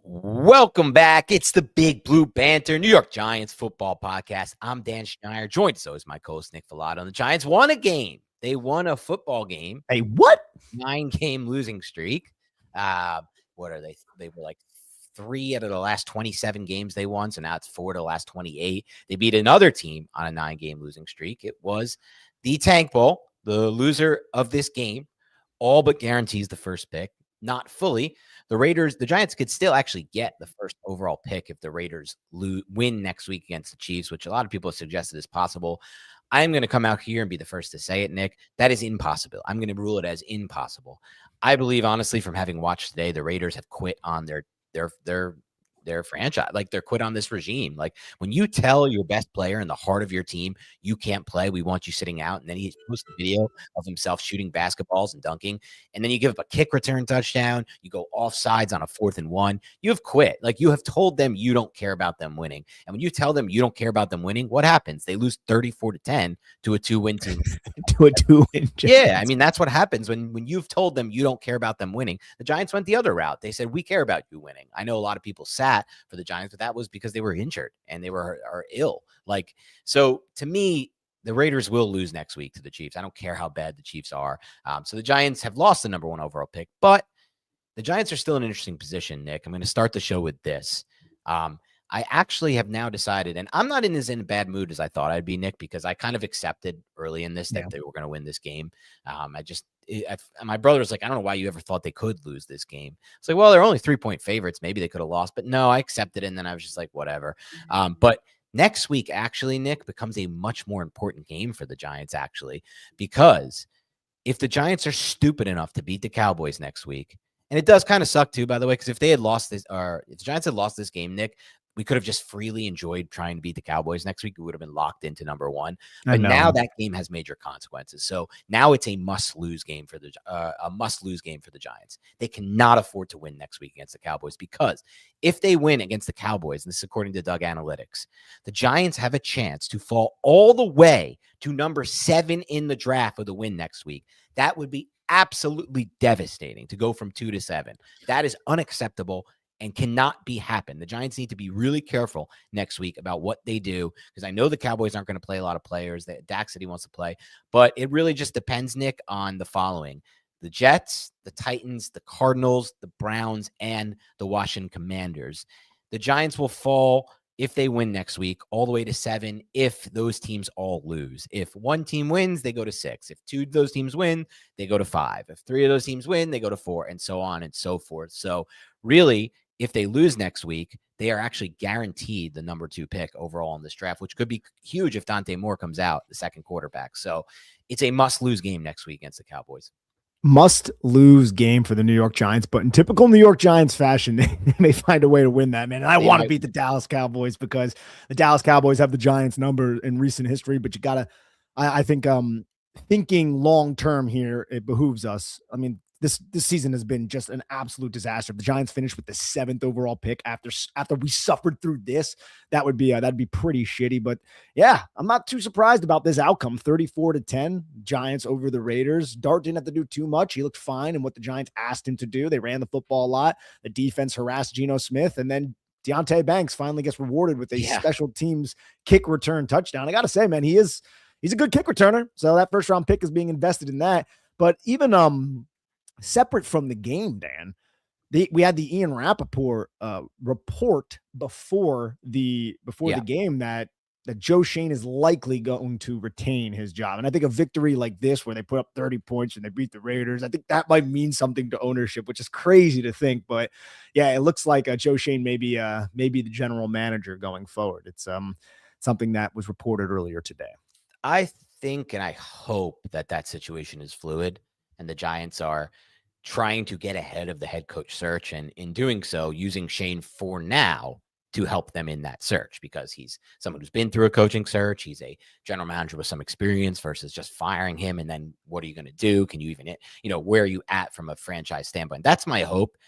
Welcome back. It's the Big Blue Banter, New York Giants football podcast. I'm Dan Schneier, joined so is my co-host Nick Falato. And the Giants won a game. They won a football game. Hey, what? 9-game losing streak. What are they? They were like 3 out of the last 27 games they won. So now it's 4 of the last 28. They beat another team on a 9-game losing streak. It was the Tank Bowl. The loser of this game all but guarantees the first pick. Not fully. The Giants could still actually get the first overall pick if the Raiders win next week against the Chiefs, which a lot of people have suggested is possible. I'm going to come out here and be the first to say it, Nick. That is impossible. I'm going to rule it as impossible. I believe, honestly, from having watched today, the Raiders have quit on their franchise. Like, they're quit on this regime. Like, when you tell your best player in the heart of your team, you can't play, we want you sitting out, and then he posts a video of himself shooting basketballs and dunking, and then you give up a kick return touchdown, you go offsides on a 4th and 1, you have quit. Like, you have told them you don't care about them winning. And when you tell them you don't care about them winning, what happens? They lose 34-10 to a 2-win team. To a 2-win. Yeah, I mean, that's what happens when you've told them you don't care about them winning. The Giants went the other route. They said, we care about you winning. I know a lot of people sat for the Giants, but that was because they were injured and they are ill. Like, so to me, the Raiders will lose next week to the Chiefs. I don't care how bad the Chiefs are. So the Giants have lost the number 1 overall pick, but the Giants are still in an interesting position, Nick. I'm going to start the show with this. I actually have now decided, and I'm not in as in a bad mood as I thought I'd be, Nick, because I kind of accepted early in this that they were going to win this game. My brother was like, I don't know why you ever thought they could lose this game. It's like, well, they're only 3-point favorites. Maybe they could have lost, but no, I accepted it. And then I was just like, whatever. But next week, actually, Nick, becomes a much more important game for the Giants, actually, because if the Giants are stupid enough to beat the Cowboys next week, and it does kind of suck too, by the way, because if they had lost this, or if the Giants had lost this game, Nick, we could have just freely enjoyed trying to beat the Cowboys next week. We would have been locked into number 1. But now that game has major consequences. So now it's a must-lose game for the Giants. They cannot afford to win next week against the Cowboys, because if they win against the Cowboys, and this is according to Doug Analytics, the Giants have a chance to fall all the way to number 7 in the draft with a win next week. That would be absolutely devastating to go from 2 to 7. That is unacceptable and cannot be happen. The Giants need to be really careful next week about what they do, because I know the Cowboys aren't going to play a lot of players that Dak said he wants to play, but it really just depends, Nick, on the following: the Jets, the Titans, the Cardinals, the Browns, and the Washington Commanders. The Giants will fall, if they win next week, all the way to 7 if those teams all lose. If one team wins, they go to 6. If 2 of those teams win, they go to 5. If 3 of those teams win, they go to 4, and so on and so forth. So really, if they lose next week, they are actually guaranteed the number 2 pick overall in this draft, which could be huge if Dante Moore comes out, the second quarterback. So it's a must-lose game next week against the Cowboys. Must-lose game for the New York Giants, but in typical New York Giants fashion, they may find a way to win that, man. And I want to beat the Dallas Cowboys, because the Dallas Cowboys have the Giants number in recent history, but you got to, I think, thinking long-term here, it behooves us. I mean, this season has been just an absolute disaster. If the Giants finished with the 7th overall pick after we suffered through this, that'd be pretty shitty. But yeah, I'm not too surprised about this outcome. 34-10, Giants over the Raiders. Dart didn't have to do too much. He looked fine in what the Giants asked him to do. They ran the football a lot. The defense harassed Geno Smith, and then Deontay Banks finally gets rewarded with a special teams kick return touchdown. I got to say, man, he's a good kick returner. So that first round pick is being invested in that. But even separate from the game, Dan, we had the Ian Rappaport report before the game that Joe Schoen is likely going to retain his job. And I think a victory like this, where they put up 30 points and they beat the Raiders, I think that might mean something to ownership, which is crazy to think. But yeah, it looks like Joe Schoen may be the general manager going forward. It's something that was reported earlier today. I think and I hope that situation is fluid, and the Giants are trying to get ahead of the head coach search, and in doing so, using Schoen for now to help them in that search, because he's someone who's been through a coaching search. He's a general manager with some experience versus just firing him. And then what are you going to do? Can you even, where are you at from a franchise standpoint? That's my hope.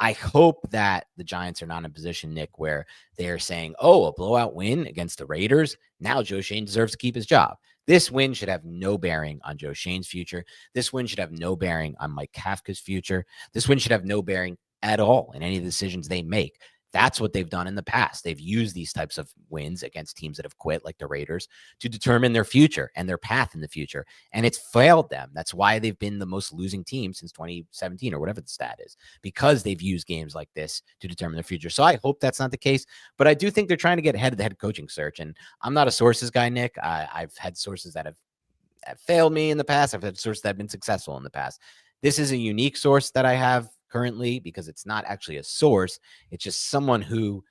I hope that the Giants are not in a position, Nick, where they're saying, oh, a blowout win against the Raiders, now Joe Schoen deserves to keep his job. This win should have no bearing on Joe Schoen's future. This win should have no bearing on Mike Kafka's future. This win should have no bearing at all in any of the decisions they make. That's what they've done in the past. They've used these types of wins against teams that have quit, like the Raiders, to determine their future and their path in the future. And it's failed them. That's why they've been the most losing team since 2017 or whatever the stat is, because they've used games like this to determine their future. So I hope that's not the case, but I do think they're trying to get ahead of the head coaching search. And I'm not a sources guy, Nick. I've had sources that have failed me in the past. I've had sources that have been successful in the past. This is a unique source that I have currently because it's not actually a source. It's just someone who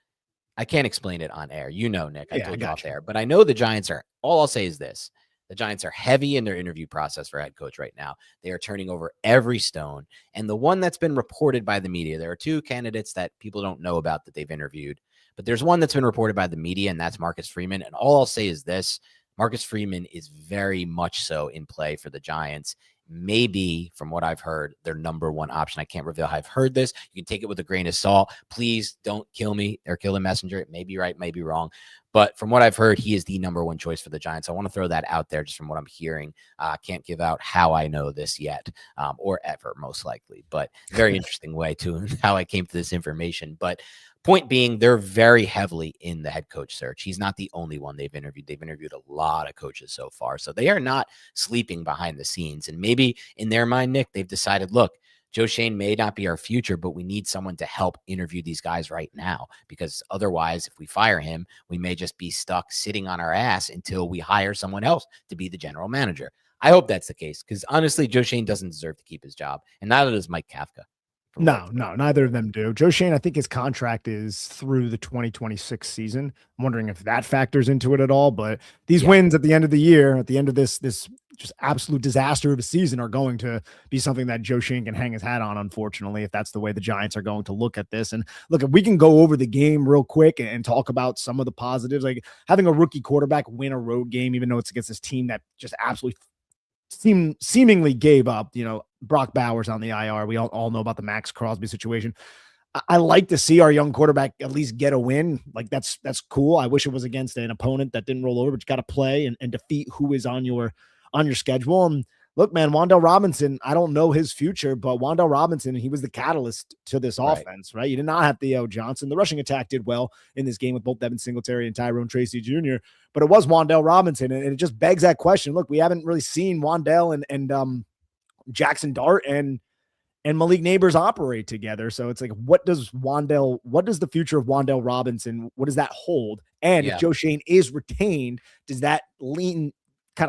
I can't explain it on air. You know, Nick, I told you off air, but I know the Giants are, all I'll say is this. The Giants are heavy in their interview process for head coach right now. They are turning over every stone. And the one that's been reported by the media, there are two candidates that people don't know about that they've interviewed, but there's one that's been reported by the media, and that's Marcus Freeman. And all I'll say is this. Marcus Freeman is very much so in play for the Giants. Maybe, from what I've heard, their number one option. I can't reveal how I've heard this. You can take it with a grain of salt. Please don't kill me or kill the messenger. It may be right, may be wrong. But from what I've heard, he is the number one choice for the Giants. I want to throw that out there just from what I'm hearing. Can't give out how I know this yet or ever, most likely. But very interesting way to how I came to this information. But point being, they're very heavily in the head coach search. He's not the only one they've interviewed. They've interviewed a lot of coaches so far. So they are not sleeping behind the scenes. And maybe in their mind, Nick, they've decided, look, Joe Schoen may not be our future, but we need someone to help interview these guys right now, because otherwise, if we fire him, we may just be stuck sitting on our ass until we hire someone else to be the general manager. I hope that's the case, because honestly, Joe Schoen doesn't deserve to keep his job, and neither does Mike Kafka. No, neither of them do. Joe Schoen, I think his contract is through the 2026 season. I'm wondering if that factors into it at all. But these wins at the end of the year, at the end of this just absolute disaster of a season, are going to be something that Joe Schoen can hang his hat on, unfortunately, if that's the way the Giants are going to look at this. And look, if we can go over the game real quick and talk about some of the positives, like having a rookie quarterback win a road game, even though it's against this team that just absolutely seemingly gave up. Brock Bowers on the IR. We all know about the Max Crosby situation. I like to see our young quarterback at least get a win. Like that's cool. I wish it was against an opponent that didn't roll over, but you got to play and defeat who is on your schedule. And look, man, Wan'Dale Robinson, I don't know his future, but Wan'Dale Robinson, he was the catalyst to this offense, right? You did not have Theo Johnson. The rushing attack did well in this game with both Devin Singletary and Tyrone Tracy Jr., but it was Wan'Dale Robinson. And it just begs that question. Look, we haven't really seen Wan'Dale and Jackson Dart and Malik Neighbors operate together. So it's like, what does the future of Wan'Dale Robinson, what does that hold? And if Joe Schoen is retained, does that kind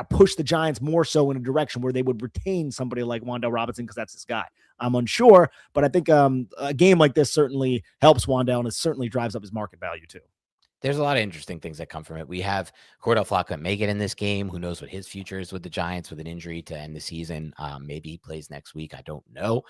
of push the Giants more so in a direction where they would retain somebody like Wan'Dale Robinson because that's his guy? I'm unsure, but I think a game like this certainly helps Wan'Dale, and it certainly drives up his market value too. There's a lot of interesting things that come from it. We have Cordell Flacco may get in this game. Who knows what his future is with the Giants with an injury to end the season. Maybe he plays next week. I don't know.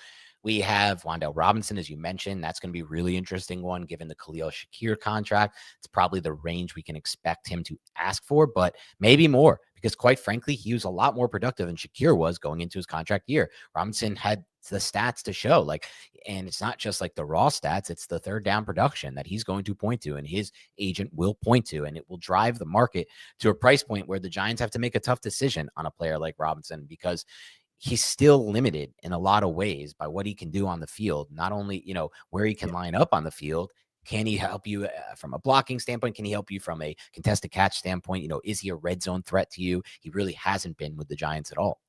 We have Wan'Dale Robinson, as you mentioned. That's going to be a really interesting one, given the Khalil Shakir contract. It's probably the range we can expect him to ask for, but maybe more, because quite frankly, he was a lot more productive than Shakir was going into his contract year. Robinson had the stats to show, and it's not just like the raw stats, it's the third down production that he's going to point to and his agent will point to, and it will drive the market to a price point where the Giants have to make a tough decision on a player like Robinson, because he's still limited in a lot of ways by what he can do on the field. Not only, where he can line up on the field. Can he help you from a blocking standpoint? Can he help you from a contested catch standpoint? Is he a red zone threat to you? He really hasn't been with the Giants at all.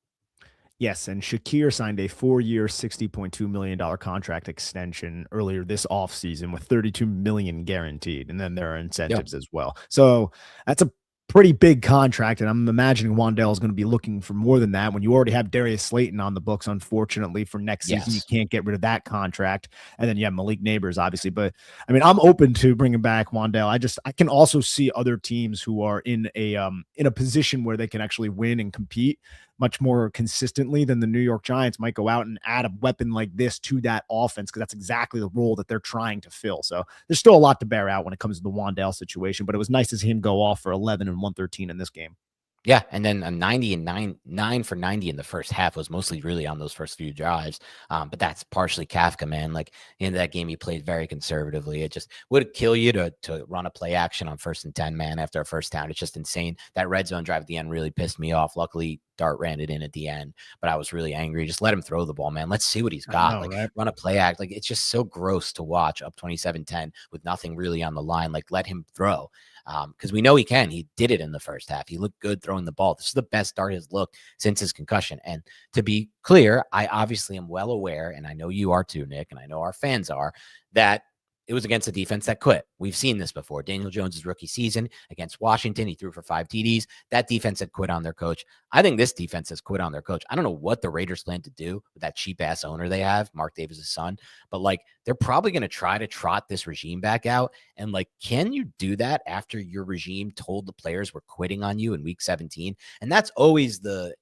Yes, and Shakir signed a 4-year, $60.2 million contract extension earlier this offseason with $32 million guaranteed, and then there are incentives as well. So that's a pretty big contract, and I'm imagining Wan'Dale is going to be looking for more than that when you already have Darius Slayton on the books, unfortunately, for next season. You can't get rid of that contract. And then you have Malik Neighbors, obviously. But, I mean, I'm open to bringing back Wan'Dale. I can also see other teams who are in a position where they can actually win and compete much more consistently than the New York Giants might go out and add a weapon like this to that offense, because that's exactly the role that they're trying to fill. So there's still a lot to bear out when it comes to the Wan'Dale situation, but it was nice to see him go off for 11 and 113 in this game. Yeah, and then a 90 and 9 for 90 in the first half was mostly really on those first few drives. But that's partially Kafka, man. Like, in that game, he played very conservatively. It just would kill you to run a play action on 1st and 10, man, after a first down. It's just insane. That red zone drive at the end really pissed me off. Luckily, Dart ran it in at the end, but I was really angry. Just let him throw the ball, man. Let's see what he's got. Know, right? Run a play act. It's just so gross to watch up 27-10 with nothing really on the line. Let him throw. Because we know he can. He did it in the first half. He looked good throwing the ball. This is the best Dart has looked since his concussion. And to be clear, I obviously am well aware, and I know you are too, Nick, and I know our fans are, that it was against a defense that quit. We've seen this before. Daniel Jones' rookie season against Washington, he threw for 5 TDs. That defense had quit on their coach. I think this defense has quit on their coach. I don't know what the Raiders plan to do with that cheap-ass owner they have, Mark Davis' son, but they're probably going to try to trot this regime back out. And can you do that after your regime told the players we're quitting on you in week 17? And that's always the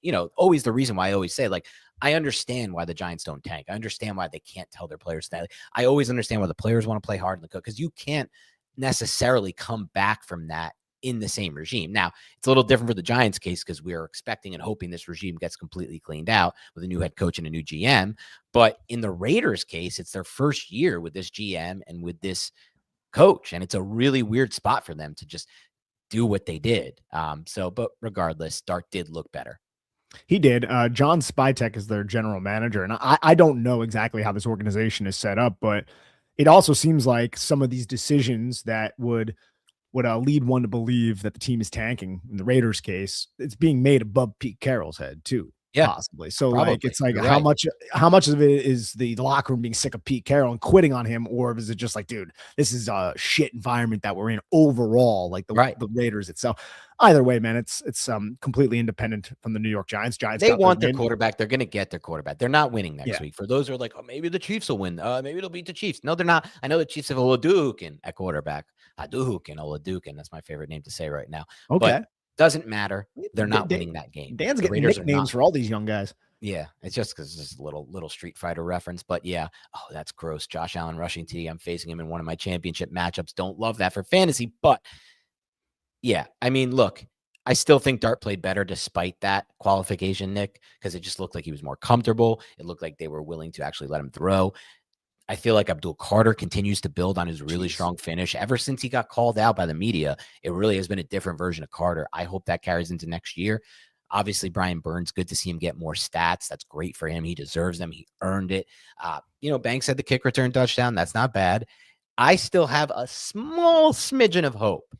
reason why I always say, I understand why the Giants don't tank. I understand why they can't tell their players that. I always understand why the players want to play hard in the cook, because you can't necessarily come back from that in the same regime. Now, it's a little different for the Giants case because we are expecting and hoping this regime gets completely cleaned out with a new head coach and a new GM. But in the Raiders case, it's their first year with this GM and with this coach, and it's a really weird spot for them to just do what they did. But regardless, Dart did look better. He did. John Spytek is their general manager. And I don't know exactly how this organization is set up, but it also seems like some of these decisions that would lead one to believe that the team is tanking, in the Raiders case, it's being made above Pete Carroll's head too. Yeah, possibly. So probably. It's how much of it is the locker room being sick of Pete Carroll and quitting on him, or is it just dude, this is a shit environment that we're in overall, the Raiders itself. Either way, man, it's completely independent from the New York Giants. They want their quarterback. They're going to get their quarterback. They're not winning next week. For those who are oh, maybe the Chiefs will win. Maybe they'll beat the Chiefs. No, they're not. I know the Chiefs have Oladukin at quarterback. Oladukin. That's my favorite name to say right now. Okay. But doesn't matter. They're not winning that game. Dan's getting nicknames for all these young guys. Yeah, it's just because it's a little Street Fighter reference. But yeah, that's gross. Josh Allen rushing TD. I'm facing him in one of my championship matchups. Don't love that for fantasy. But yeah, I mean, look, I still think Dart played better despite that qualification, Nick, because it just looked like he was more comfortable. It looked like they were willing to actually let him throw. I feel like Abdul Carter continues to build on his really strong finish. Ever since he got called out by the media, it really has been a different version of Carter. I hope that carries into next year. Obviously, Brian Burns, good to see him get more stats. That's great for him. He deserves them. He earned it. Banks had the kick return touchdown. That's not bad. I still have a small smidgen of hope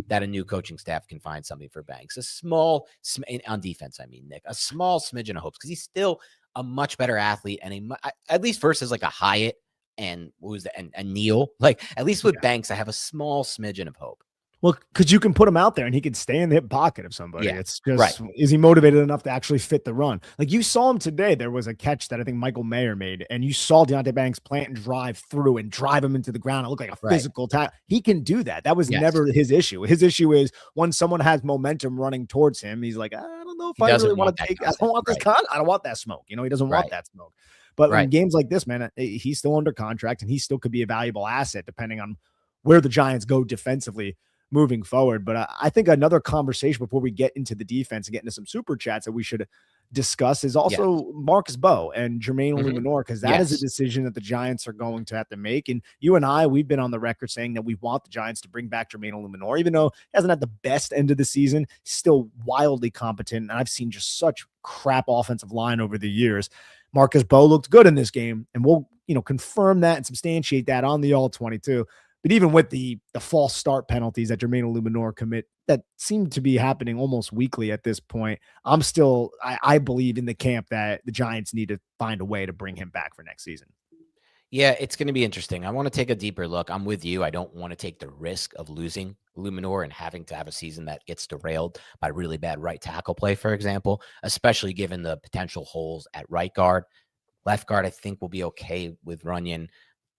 that a new coaching staff can find something for Banks. A small, on defense, I mean, Nick, a small smidgen of hopes, because he's still a much better athlete, and at least versus a Hyatt and and Neal. At least with Banks, I have a small smidgen of hope. Well, because you can put him out there and he can stay in the hip pocket of somebody. Yeah, it's just, is he motivated enough to actually fit the run? You saw him today. There was a catch that I think Michael Mayer made, and you saw Deontay Banks plant and drive through and drive him into the ground. It looked like a physical tackle. He can do that. That was never his issue. His issue is when someone has momentum running towards him, he's like, I don't know if I really want to take, I don't want this I don't want that smoke. He doesn't want that smoke. But in games like this, man, he's still under contract and he still could be a valuable asset depending on where the Giants go defensively moving forward. But I think another conversation before we get into the defense and get into some super chats that we should discuss is also Marcus Bowe and Jermaine Oluminor, because that is a decision that the Giants are going to have to make. And you and I, we've been on the record saying that we want the Giants to bring back Jermaine Oluminor, even though he hasn't had the best end of the season, still wildly competent. And I've seen just such crap offensive line over the years. Marcus Bowe looked good in this game, and we'll confirm that and substantiate that on the All 22. But even with the false start penalties that Jermaine Oluminor commit that seem to be happening almost weekly at this point, I'm still, I believe in the camp that the Giants need to find a way to bring him back for next season. Yeah, it's going to be interesting. I want to take a deeper look. I'm with you. I don't want to take the risk of losing Oluminor and having to have a season that gets derailed by really bad right tackle play, for example, especially given the potential holes at right guard. Left guard, I think, will be okay with Runyon.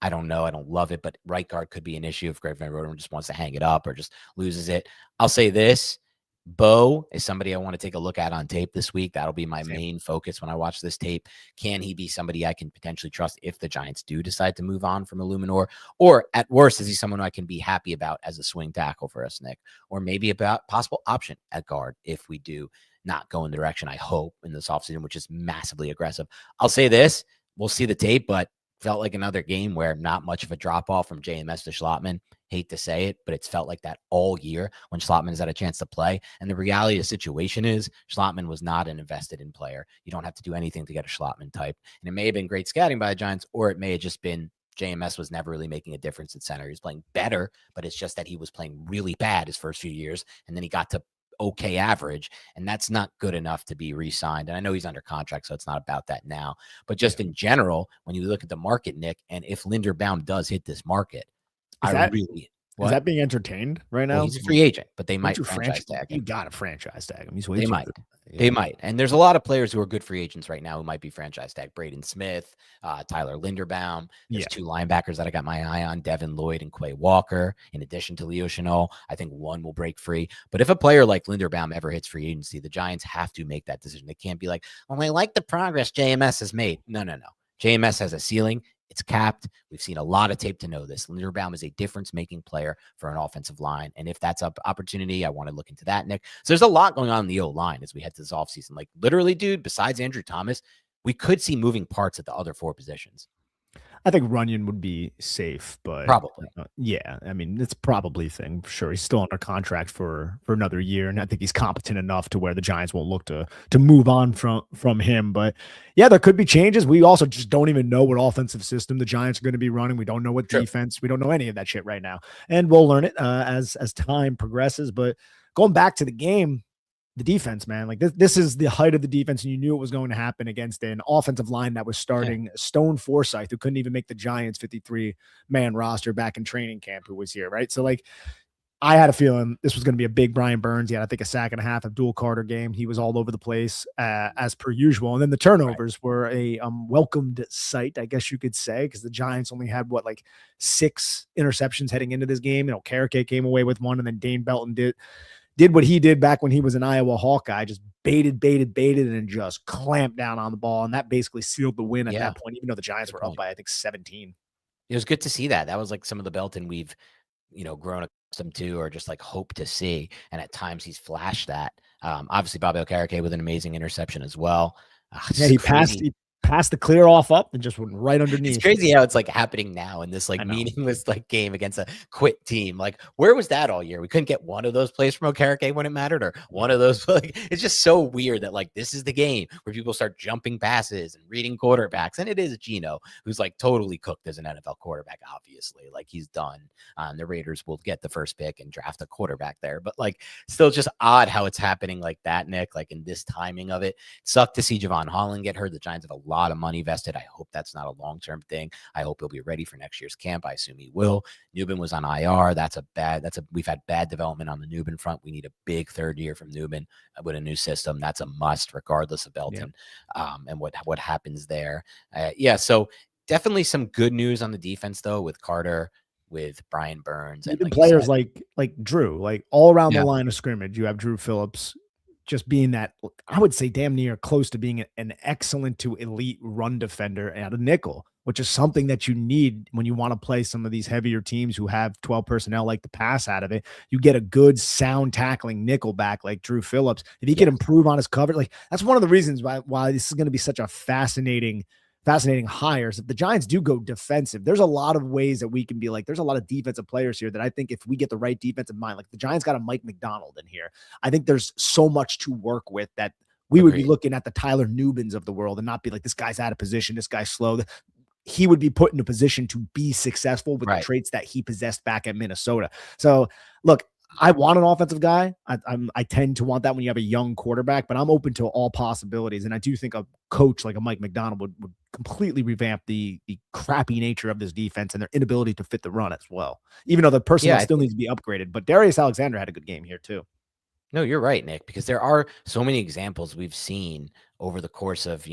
I don't know. I don't love it, but right guard could be an issue if Greg Van Roten just wants to hang it up or just loses it. I'll say this. Bowe is somebody I want to take a look at on tape this week. That'll be my main focus when I watch this tape. Can he be somebody I can potentially trust if the Giants do decide to move on from Oluminor? Or at worst, is he someone I can be happy about as a swing tackle for us, Nick? Or maybe about possible option at guard if we do not go in the direction I hope in this offseason, which is massively aggressive. I'll say this. We'll see the tape, but felt like another game where not much of a drop off from JMS to Schlottmann. Hate to say it, but it's felt like that all year when Schlottmann has had a chance to play. And the reality of the situation is Schlottmann was not an invested in player. You don't have to do anything to get a Schlottmann type. And it may have been great scouting by the Giants, or it may have just been JMS was never really making a difference at center. He was playing better, but it's just that he was playing really bad his first few years. And then he got to okay average, and that's not good enough to be re-signed. And I know he's under contract, so it's not about that now. But just in general, when you look at the market, Nick, and if Linderbaum does hit this market, is that being entertained right now? Well, he's a free agent, but they might franchise tag him. You got to franchise tag him. He's way they too might. Good. Yeah. They might. And there's a lot of players who are good free agents right now who might be franchise tag. Braden Smith, Tyler Linderbaum. There's two linebackers that I got my eye on, Devin Lloyd and Quay Walker, in addition to Leo Chenal. I think one will break free. But if a player like Linderbaum ever hits free agency, the Giants have to make that decision. They can't be like, well, I like the progress JMS has made. No. JMS has a ceiling. It's capped. We've seen a lot of tape to know this. Linderbaum is a difference-making player for an offensive line. And if that's an opportunity, I want to look into that, Nick. So there's a lot going on in the O-line as we head to this offseason. Like, literally, dude, besides Andrew Thomas, we could see moving parts at the other four positions. I think Runyon would be safe, but probably. Yeah, I mean, it's probably a thing for sure. He's still under contract for another year, and I think he's competent enough to where the Giants won't look to move on from him. But yeah, there could be changes. We also just don't even know what offensive system the Giants are going to be running. We don't know what defense. We don't know any of that shit right now, and we'll learn it as time progresses. But going back to the game, the defense, man, like this is the height of the defense, and you knew it was going to happen against an offensive line that was starting Stone Forsythe, who couldn't even make the Giants 53-man roster back in training camp, who was here, right? So, like, I had a feeling this was going to be a big Brian Burns. He had, I think, a sack and a half. Abdul Carter game. He was all over the place as per usual. And then the turnovers were a welcomed sight, I guess you could say, because the Giants only had, 6 interceptions heading into this game. Carrick came away with one, and then Dane Belton did what he did back when he was an Iowa Hawkeye, just baited, and just clamped down on the ball. And that basically sealed the win at that point, even though the Giants were up by, I think, 17. It was good to see that. That was like some of the Belton we've, grown accustomed to, or just like hope to see. And at times he's flashed that. Obviously, Bobby Carrick with an amazing interception as well. He passed the clear off up and just went right underneath. It's crazy how it's like happening now in this like meaningless like game against a quit team. Like, where was that all year? We couldn't get one of those plays from Okereke when it mattered, or one of those. Like, it's just so weird that like this is the game where people start jumping passes and reading quarterbacks. And it is Geno, who's like totally cooked as an NFL quarterback. Obviously, like he's done. The Raiders will get the first pick and draft a quarterback there, but like still just odd how it's happening like that, Nick. Like in this timing of it, sucked to see Javon Holland get hurt. The Giants have a lot of money vested. I hope that's not a long-term thing. I hope he'll be ready for next year's camp. I assume he will. Newbin was on IR. We've had bad development on the Newbin front. We need a big third year from Newbin with a new system. That's a must, regardless of Belton and what happens there. So definitely some good news on the defense though, with Carter, with Brian Burns, and like players like Drew, like all around the line of scrimmage. You have Drew Phillips just being that, I would say, damn near close to being an excellent to elite run defender at a nickel, which is something that you need when you want to play some of these heavier teams who have 12 personnel like the pass out of it. You get a good sound tackling nickel back like Drew Phillips. If he can improve on his coverage, like that's one of the reasons why this is going to be such a fascinating hires. If the Giants do go defensive, there's a lot of ways that we can be like, there's a lot of defensive players here that I think if we get the right defensive mind, like the Giants got a Mike McDonald in here. I think there's so much to work with that we would be looking at the Tyler Newbins of the world and not be like, this guy's out of position, this guy's slow. He would be put in a position to be successful with the traits that he possessed back at Minnesota. So look, I want an offensive guy. I tend to want that when you have a young quarterback, but I'm open to all possibilities. And I do think a coach like a Mike McDonald would completely revamp the crappy nature of this defense and their inability to fit the run as well, even though the personnel still needs to be upgraded. But Darius Alexander had a good game here too. No, you're right, Nick, because there are so many examples we've seen over the course of,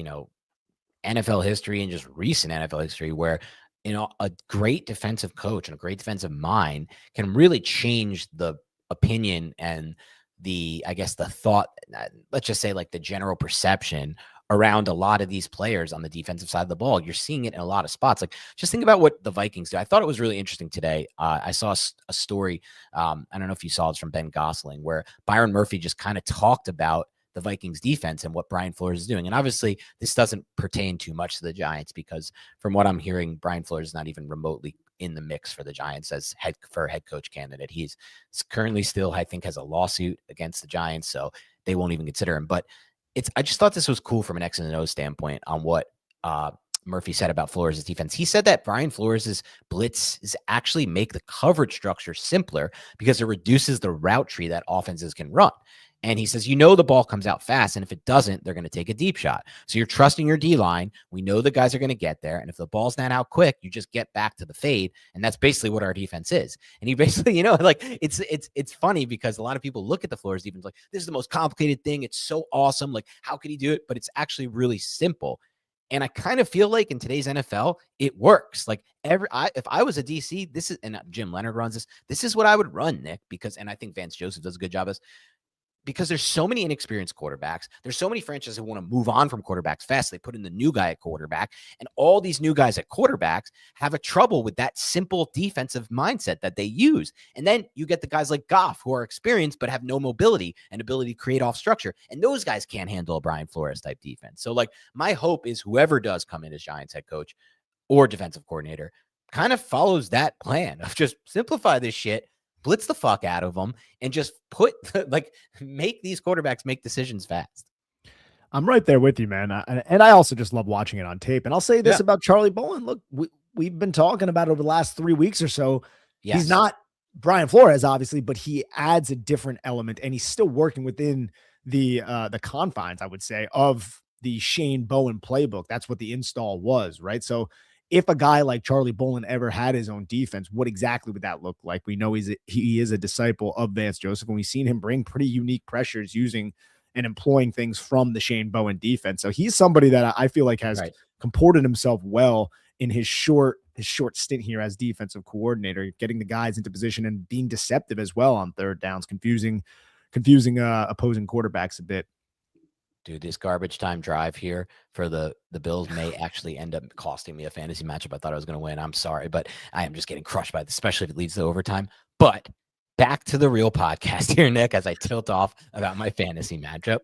NFL history and just recent NFL history where, a great defensive coach and a great defensive mind can really change the opinion and the thought, let's just say like the general perception around a lot of these players on the defensive side of the ball. You're seeing it in a lot of spots. Like, just think about what the Vikings do. I thought it was really interesting today. I saw a story. I don't know if you saw this from Ben Gosling, where Byron Murphy just kind of talked about the Vikings defense and what Brian Flores is doing. And obviously, this doesn't pertain too much to the Giants because from what I'm hearing, Brian Flores is not even remotely in the mix for the Giants as head coach candidate. He's currently still, I think, has a lawsuit against the Giants, so they won't even consider him. But I just thought this was cool from an X and O standpoint on what Murphy said about Flores' defense. He said that Brian Flores' blitz is actually make the coverage structure simpler because it reduces the route tree that offenses can run. And he says, the ball comes out fast. And if it doesn't, they're going to take a deep shot. So you're trusting your D-line. We know the guys are going to get there. And if the ball's not out quick, you just get back to the fade. And that's basically what our defense is. And he basically, it's funny because a lot of people look at the Flores defense like, this is the most complicated thing. It's so awesome. Like, how could he do it? But it's actually really simple. And I kind of feel like in today's NFL, it works. Like if I was a DC, and Jim Leonard runs this, this is what I would run, Nick, and I think Vance Joseph does a good job because there's so many inexperienced quarterbacks. There's so many franchises who want to move on from quarterbacks fast. They put in the new guy at quarterback, and all these new guys at quarterbacks have a trouble with that simple defensive mindset that they use. And then you get the guys like Goff who are experienced but have no mobility and ability to create off structure. And those guys can't handle a Brian Flores type defense. So my hope is whoever does come in as Giants head coach or defensive coordinator kind of follows that plan of just simplify this shit, blitz the fuck out of them, and just make these quarterbacks make decisions fast. I'm right there with you, man. And I also just love watching it on tape. And I'll say this about Charlie Bolin. Look, we've been talking about it over the last 3 weeks or so. Yes. He's not Brian Flores, obviously, but he adds a different element, and he's still working within the confines, I would say, of the Shane Bowen playbook. That's what the install was, right? So if a guy like Charlie Bolin ever had his own defense, what exactly would that look like? We know he is a disciple of Vance Joseph, and we've seen him bring pretty unique pressures using and employing things from the Shane Bowen defense. So he's somebody that I feel like has comported himself well in his short stint here as defensive coordinator, getting the guys into position and being deceptive as well on third downs, confusing opposing quarterbacks a bit. Dude, this garbage time drive here for the Bills may actually end up costing me a fantasy matchup. I thought I was going to win. I'm sorry, but I am just getting crushed by this, especially if it leads to overtime. But back to the real podcast here, Nick, as I tilt off about my fantasy matchup.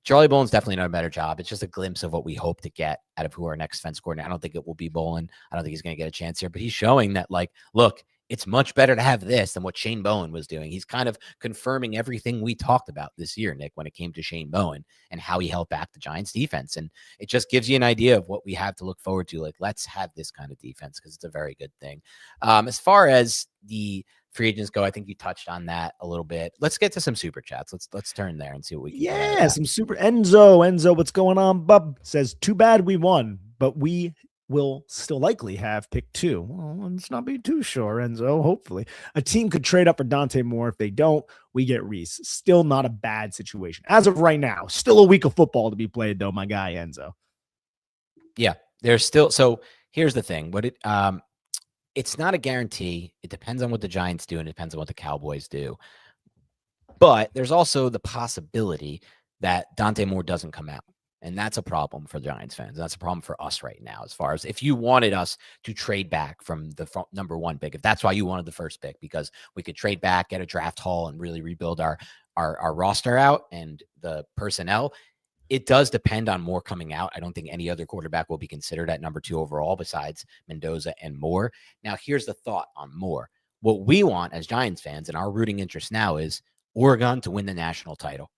Charlie Bolin's definitely done a better job. It's just a glimpse of what we hope to get out of who our next defense coordinator. I don't think it will be Bolin. I don't think he's going to get a chance here, but he's showing that, look, it's much better to have this than what Shane Bowen was doing. He's kind of confirming everything we talked about this year, Nick, when it came to Shane Bowen and how he held back the Giants defense. And it just gives you an idea of what we have to look forward to. Let's have this kind of defense because it's a very good thing. As far as the free agents go, I think you touched on that a little bit. Let's get to some super chats. Let's turn there and see what we can. Yeah, some super Enzo, what's going on? Bub says, too bad we won, but we will still likely have pick 2. Well, let's not be too sure, Enzo. Hopefully a team could trade up for Dante Moore. If they don't, we get Reese. Still not a bad situation as of right now. Still a week of football to be played though, my guy Enzo. Yeah, there's still. So here's the thing. It's not a guarantee. It depends on what the Giants do, and it depends on what the Cowboys do. But there's also the possibility that Dante Moore doesn't come out. And that's a problem for the Giants fans. That's a problem for us right now, as far as if you wanted us to trade back from the number 1 pick, if that's why you wanted the first pick, because we could trade back, get a draft haul, and really rebuild our roster out and the personnel. It does depend on Moore coming out. I don't think any other quarterback will be considered at number 2 overall besides Mendoza and Moore. Now, here's the thought on Moore. What we want as Giants fans and our rooting interest now is Oregon to win the national title.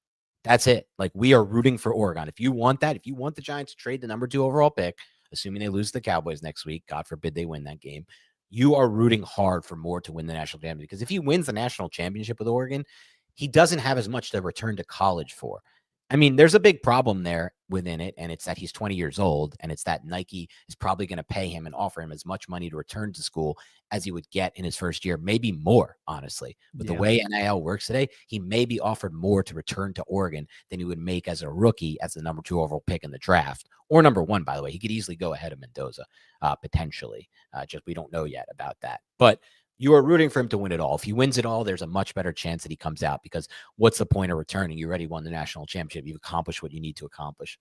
That's it. We are rooting for Oregon. If you want that, if you want the Giants to trade the number 2 overall pick, assuming they lose the Cowboys next week, God forbid they win that game, you are rooting hard for Moore to win the national championship. Because if he wins the national championship with Oregon, he doesn't have as much to return to college for. I mean, there's a big problem there within it, and it's that he's 20 years old, and it's that Nike is probably going to pay him and offer him as much money to return to school as he would get in his first year, maybe more, honestly. With the way NIL works today, he may be offered more to return to Oregon than he would make as a rookie as the number 2 overall pick in the draft, or number 1, by the way. He could easily go ahead of Mendoza, potentially. Just we don't know yet about that. But you are rooting for him to win it all. If he wins it all, there's a much better chance that he comes out, because what's the point of returning? You already won the national championship. You've accomplished what you need to accomplish.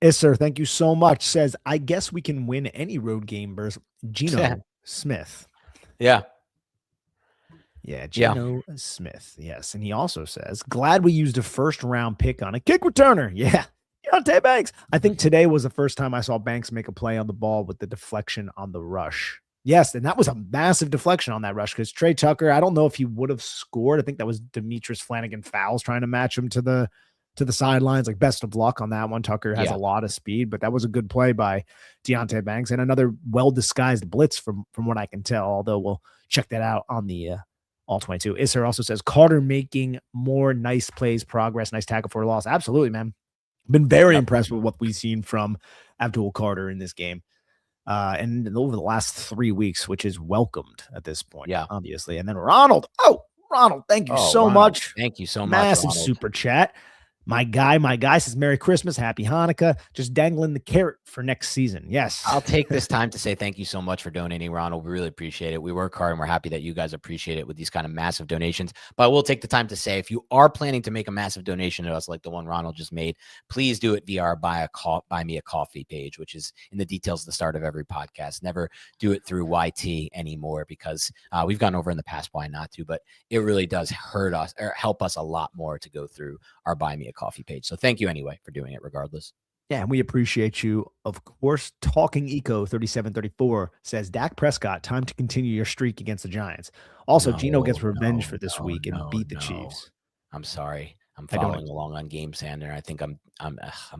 Yes, sir. Thank you so much. Says, I guess we can win any road game versus Geno Smith. Yeah. Yeah, Geno Smith. Yes. And he also says, glad we used a first-round pick on a kick returner. Yeah. Deontay Banks. I think today was the first time I saw Banks make a play on the ball with the deflection on the rush. Yes, and that was a massive deflection on that rush because Trey Tucker, I don't know if he would have scored. I think that was Demetrius Flanagan Fowles trying to match him to the sidelines. Like, best of luck on that one. Tucker has a lot of speed, but that was a good play by Deontay Banks and another well-disguised blitz from what I can tell, although we'll check that out on the all 22. Isser also says Carter making more nice plays, progress, nice tackle for a loss. Absolutely, man. Been very impressed with what we've seen from Abdul Carter in this game. And over the last 3 weeks, which is welcomed at this point, obviously. And then Ronald. Oh, Ronald, thank you so much. Thank you so much. Massive super chat. My guy says Merry Christmas, Happy Hanukkah, just dangling the carrot for next season. Yes. I'll take this time to say thank you so much for donating, Ronald. We really appreciate it. We work hard and we're happy that you guys appreciate it with these kind of massive donations. But we'll take the time to say, if you are planning to make a massive donation to us like the one Ronald just made, please do it via our buy me a coffee page, which is in the details at the start of every podcast. Never do it through YT anymore because we've gone over in the past why not to, but it really does hurt us or help us a lot more to go through our buy me a coffee page. So thank you anyway for doing it regardless. Yeah, and we appreciate you. Of course, Talking Eco 3734 says Dak Prescott, time to continue your streak against the Giants. Also, Geno gets revenge for this week and beat the Chiefs. I'm sorry. I'm following along on Game Sander. I think I'm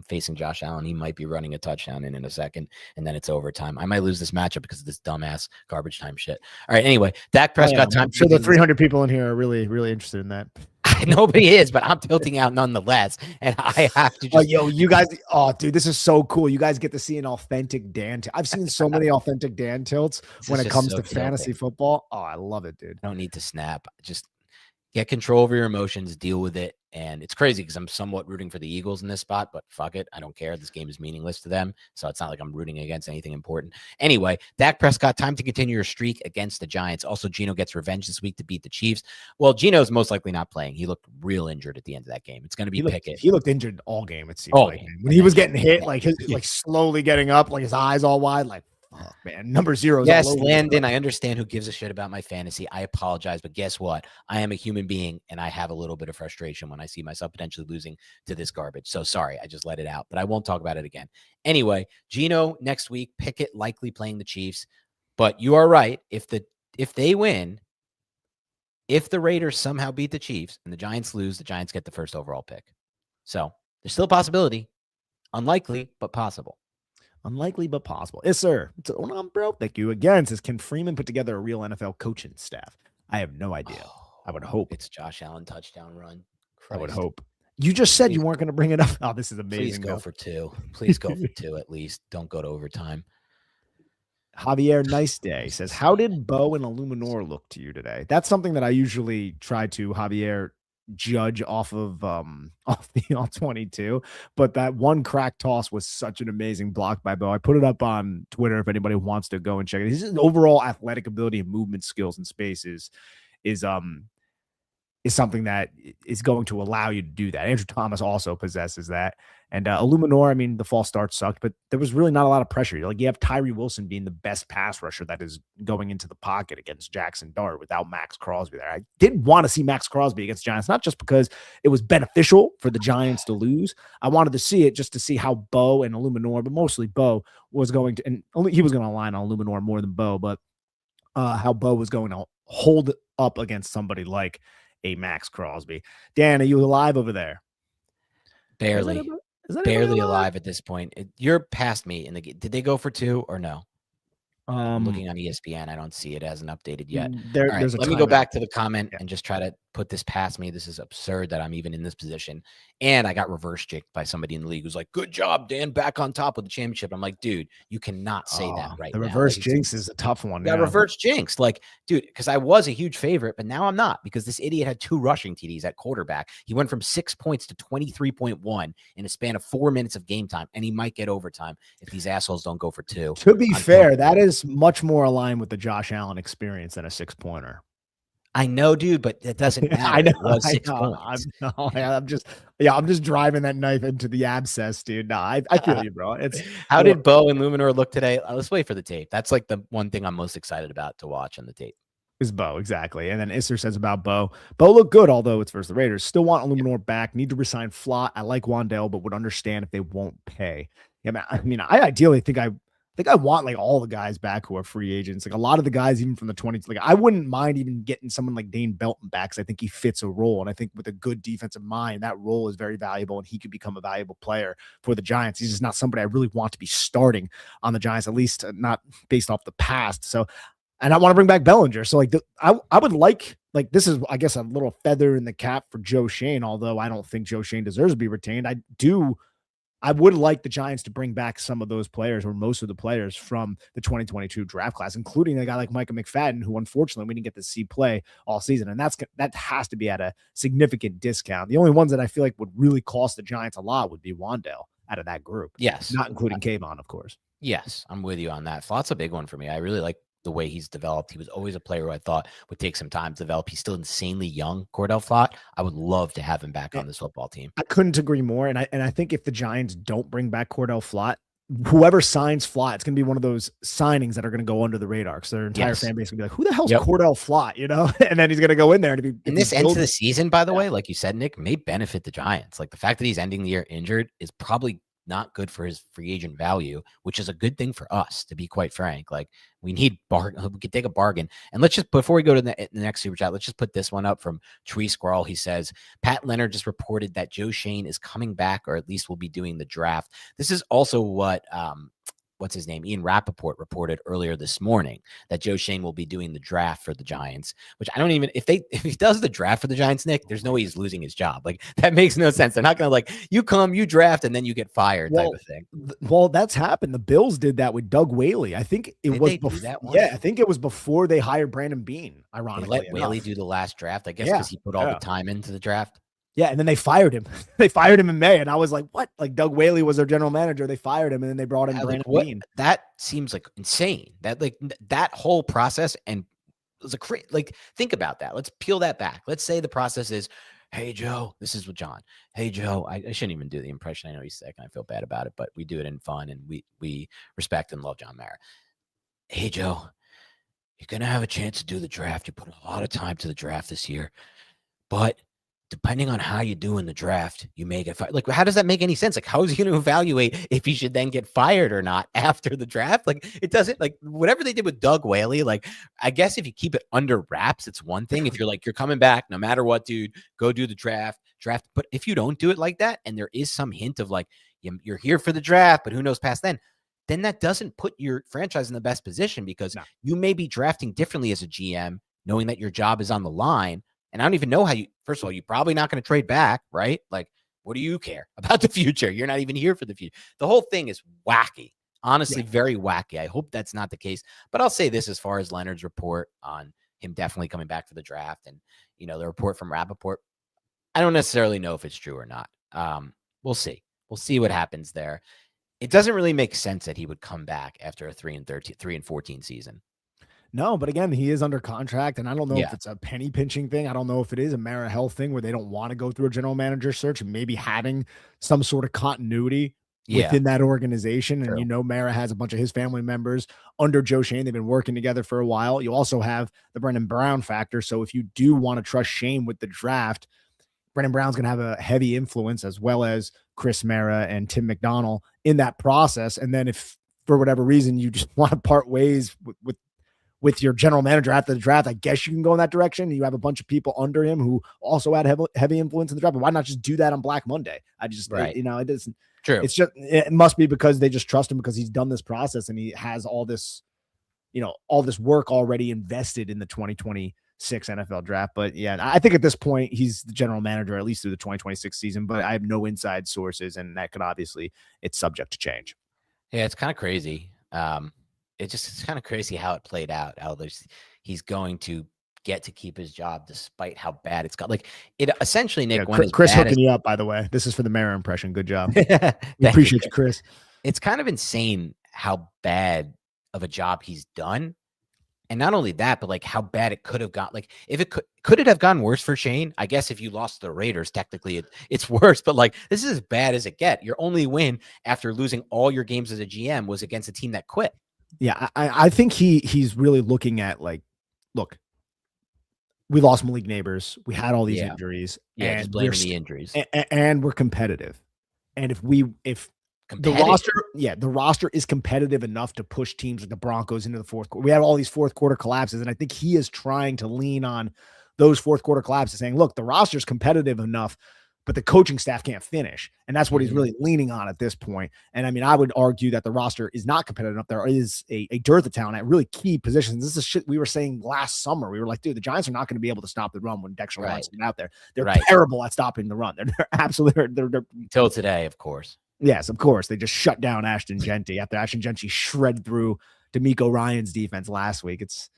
facing Josh Allen. He might be running a touchdown in a second, and then it's overtime. I might lose this matchup because of this dumbass garbage time shit. All right. Anyway, Dak Prescott. I'm sure the 300 people in here are really, really interested in that. Nobody is, but I'm tilting out nonetheless, and I have to just. You guys! Oh, dude, this is so cool. You guys get to see an authentic Dan. I've seen so many authentic Dan tilts when it comes to fantasy football. Oh, I love it, dude. I don't need to snap. Just get control over your emotions, deal with it. And it's crazy because I'm somewhat rooting for the Eagles in this spot, but fuck it. I don't care. This game is meaningless to them. So it's not like I'm rooting against anything important. Anyway, Dak Prescott, time to continue your streak against the Giants. Also, Geno gets revenge this week to beat the Chiefs. Well, Geno's most likely not playing. He looked real injured at the end of that game. It's going to be Pickett. He looked injured all game, it seems like. When he was getting hit, like slowly getting up, like his eyes all wide, like, oh, man, number 0. Yes, Landon, I understand who gives a shit about my fantasy. I apologize, but guess what? I am a human being, and I have a little bit of frustration when I see myself potentially losing to this garbage. So sorry, I just let it out, but I won't talk about it again. Anyway, Geno next week, Pickett likely playing the Chiefs, but you are right. If they win, if the Raiders somehow beat the Chiefs and the Giants lose, the Giants get the first overall pick. So there's still a possibility. Unlikely, but possible. Unlikely, but possible. Yes, sir. What's going on, bro? Thank you again. Says, can Freeman put together a real NFL coaching staff? I have no idea. I would hope. It's Josh Allen touchdown run. Christ. I would hope. You just said you weren't going to bring it up. Oh, this is amazing. Please go for 2. Please go for 2 at least. Don't go to overtime. Javier Nice Day says, how did Bo and Illuminor look to you today? That's something that I usually try to, Javier, judge off of the all 22, but that one crack toss was such an amazing block by Bo. I put it up on Twitter if anybody wants to go and check it. His overall athletic ability and movement skills and spaces is something that is going to allow you to do that. Andrew Thomas also possesses that. And Illuminor, I mean, the false start sucked, but there was really not a lot of pressure. Like, you have Tyree Wilson being the best pass rusher that is going into the pocket against Jackson Dart without Max Crosby there. I did want to see Max Crosby against Giants, not just because it was beneficial for the Giants to lose. I wanted to see it just to see how Bo and Illuminor, but mostly Bo, was going to, and only he was going to align on Illuminor more than Bo, but how Bo was going to hold up against somebody like a Max Crosby. Dan, are you alive over there? Barely. Is that barely alive at this point? You're past me in the game. Did they go for 2 or no? I'm looking on ESPN. I don't see it. It hasn't updated yet. All right, let me go back to the comment and just try to put this past me. This is absurd that I'm even in this position. And I got reverse jinked by somebody in the league who's like, good job, Dan, back on top with the championship. I'm like, dude, you cannot say that right now. The reverse jinx is a tough one. Yeah, reverse jinx. Like, dude, because I was a huge favorite, but now I'm not, because this idiot had 2 rushing TDs at quarterback. He went from 6 points to 23.1 in a span of 4 minutes of game time, and he might get overtime if these assholes don't go for 2. To be fair, that is much more aligned with the Josh Allen experience than a 6-pointer. I know, dude, but it doesn't matter. I know. It was 6 points. I'm just driving that knife into the abscess, dude. No, I feel you, bro. How did Bo and Luminor look today? Let's wait for the tape. That's like the one thing I'm most excited about to watch on the tape. Is Bo, exactly. And then Isser says about Bo. Bo looked good, although it's versus the Raiders. Still want Illuminor back. Need to resign Flott. I like Wandale, but would understand if they won't pay. Yeah, man. I mean, I ideally think I want like all the guys back who are free agents. Like a lot of the guys, even from the 20s, like I wouldn't mind even getting someone like Dane Belton back because I think he fits a role. And I think with a good defensive mind, that role is very valuable and he could become a valuable player for the Giants. He's just not somebody I really want to be starting on the Giants, at least not based off the past. So, and I want to bring back Bellinger. So like I would like this is, I guess, a little feather in the cap for Joe Schoen, although I don't think Joe Schoen deserves to be retained. I would like the Giants to bring back some of those players or most of the players from the 2022 draft class, including a guy like Micah McFadden, who unfortunately we didn't get to see play all season. And that has to be at a significant discount. The only ones that I feel like would really cost the Giants a lot would be Wandale out of that group. Yes. Not including Kayvon, of course. Yes, I'm with you on that. Flott's a big one for me. I really like the way he's developed. He was always a player who I thought would take some time to develop. He's still insanely young, Cordell Flott. I would love to have him back on this football team. I couldn't agree more. And I think if the Giants don't bring back Cordell Flott, whoever signs Flott, it's going to be one of those signings that are going to go under the radar because their entire fan base will be like, who the hell's Cordell Flott, you know? And then he's going to go in there to be. And this end of the season, by the way, like you said, Nick, may benefit the Giants. Like the fact that he's ending the year injured is probably not good for his free agent value, which is a good thing for us, to be quite frank. Like we need we could take a bargain. And let's just, before we go to the next super chat, let's just put this one up from Tree Squirrel. He says, Pat Leonard just reported that Joe Schoen is coming back, or at least will be doing the draft. This is also what, what's his name? Ian Rappaport reported earlier this morning that Joe Schoen will be doing the draft for the Giants, which I don't even, if he does the draft for the Giants, Nick, there's no way he's losing his job. Like that makes no sense. They're not going to like, you come, you draft, and then you get fired type of thing. Well, that's happened. The Bills did that with Doug Whaley. I think it was before. Yeah, I think it was before they hired Brandon Beane, ironically. They let Whaley do the last draft, I guess, because he put all the time into the draft. Yeah, and then they fired him. They fired him in May, and I was like, "What?" Like Doug Whaley was their general manager. They fired him, and then they brought in Brandon Beane. That seems like insane. That whole process, and it was like think about that. Let's peel that back. Let's say the process is, "Hey Joe, this is what John. Hey Joe, I shouldn't even do the impression. I know he's sick, and I feel bad about it, but we do it in fun, and we respect and love John Mara. Hey Joe, you're gonna have a chance to do the draft. You put a lot of time to the draft this year, but depending on how you do in the draft, you may get fired. Like, how does that make any sense? Like, how is he going to evaluate if he should then get fired or not after the draft? Like, it doesn't, like, whatever they did with Doug Whaley, like, I guess if you keep it under wraps, it's one thing. If you're like, you're coming back no matter what, dude, go do the draft. But if you don't do it like that, and there is some hint of like, you're here for the draft, but who knows past then that doesn't put your franchise in the best position because you may be drafting differently as a GM, knowing that your job is on the line. And I don't even know how first of all, you're probably not going to trade back, right? Like, what do you care about the future? You're not even here for the future. The whole thing is wacky, honestly, very wacky. I hope that's not the case. But I'll say this as far as Leonard's report on him definitely coming back for the draft and, the report from Rappaport, I don't necessarily know if it's true or not. We'll see. We'll see what happens there. It doesn't really make sense that he would come back after a 3-14 season. No, but again, he is under contract, and I don't know if it's a penny pinching thing. I don't know if it is a Mara Health thing where they don't want to go through a general manager search and maybe having some sort of continuity within that organization. True. And Mara has a bunch of his family members under Joe Schoen. They've been working together for a while. You also have the Brendan Brown factor. So if you do want to trust Schoen with the draft, Brendan Brown's going to have a heavy influence as well as Chris Mara and Tim McDonnell in that process. And then if for whatever reason you just want to part ways with your general manager after the draft, I guess you can go in that direction. You have a bunch of people under him who also had heavy influence in the draft. But why not just do that on Black Monday? It doesn't. True. It's just, it must be because they just trust him because he's done this process and he has all this, all this work already invested in the 2026 NFL draft. But yeah, I think at this point he's the general manager, at least through the 2026 season, but I have no inside sources and that could it's subject to change. Yeah, it's kind of crazy. It's kind of crazy how it played out. How he's going to get to keep his job despite how bad it's got. Like it essentially, Nick. Chris hooking you up, by the way. This is for the Mara impression. Good job. We appreciate you, Chris. It's kind of insane how bad of a job he's done, and not only that, but like how bad it could have got. Like if it could it have gone worse for Schoen? I guess if you lost the Raiders, technically it's worse. But like this is as bad as it get. Your only win after losing all your games as a GM was against a team that quit. Yeah, I think he's really looking at like, look, we lost Malik Neighbors. We had all these Yeah. injuries, Yeah, just blaming the injuries. and we're competitive. And if the Competitive. roster is competitive enough to push teams like the Broncos into the fourth quarter. We had all these fourth quarter collapses, and I think he is trying to lean on those fourth quarter collapses, saying, "Look, the roster is competitive enough, but the coaching staff can't finish," and that's what he's really leaning on at this point. And I mean, I would argue that the roster is not competitive enough. There is a dearth of talent at really key positions. This is shit we were saying last summer. We were like, dude, the Giants are not going to be able to stop the run when Dexter Lawrence is out there. They're terrible at stopping the run. They're absolutely they're till today, of course. Yes, of course. They just shut down Ashton Genty after Ashton Genty shredded through D'Amico Ryan's defense last week. It's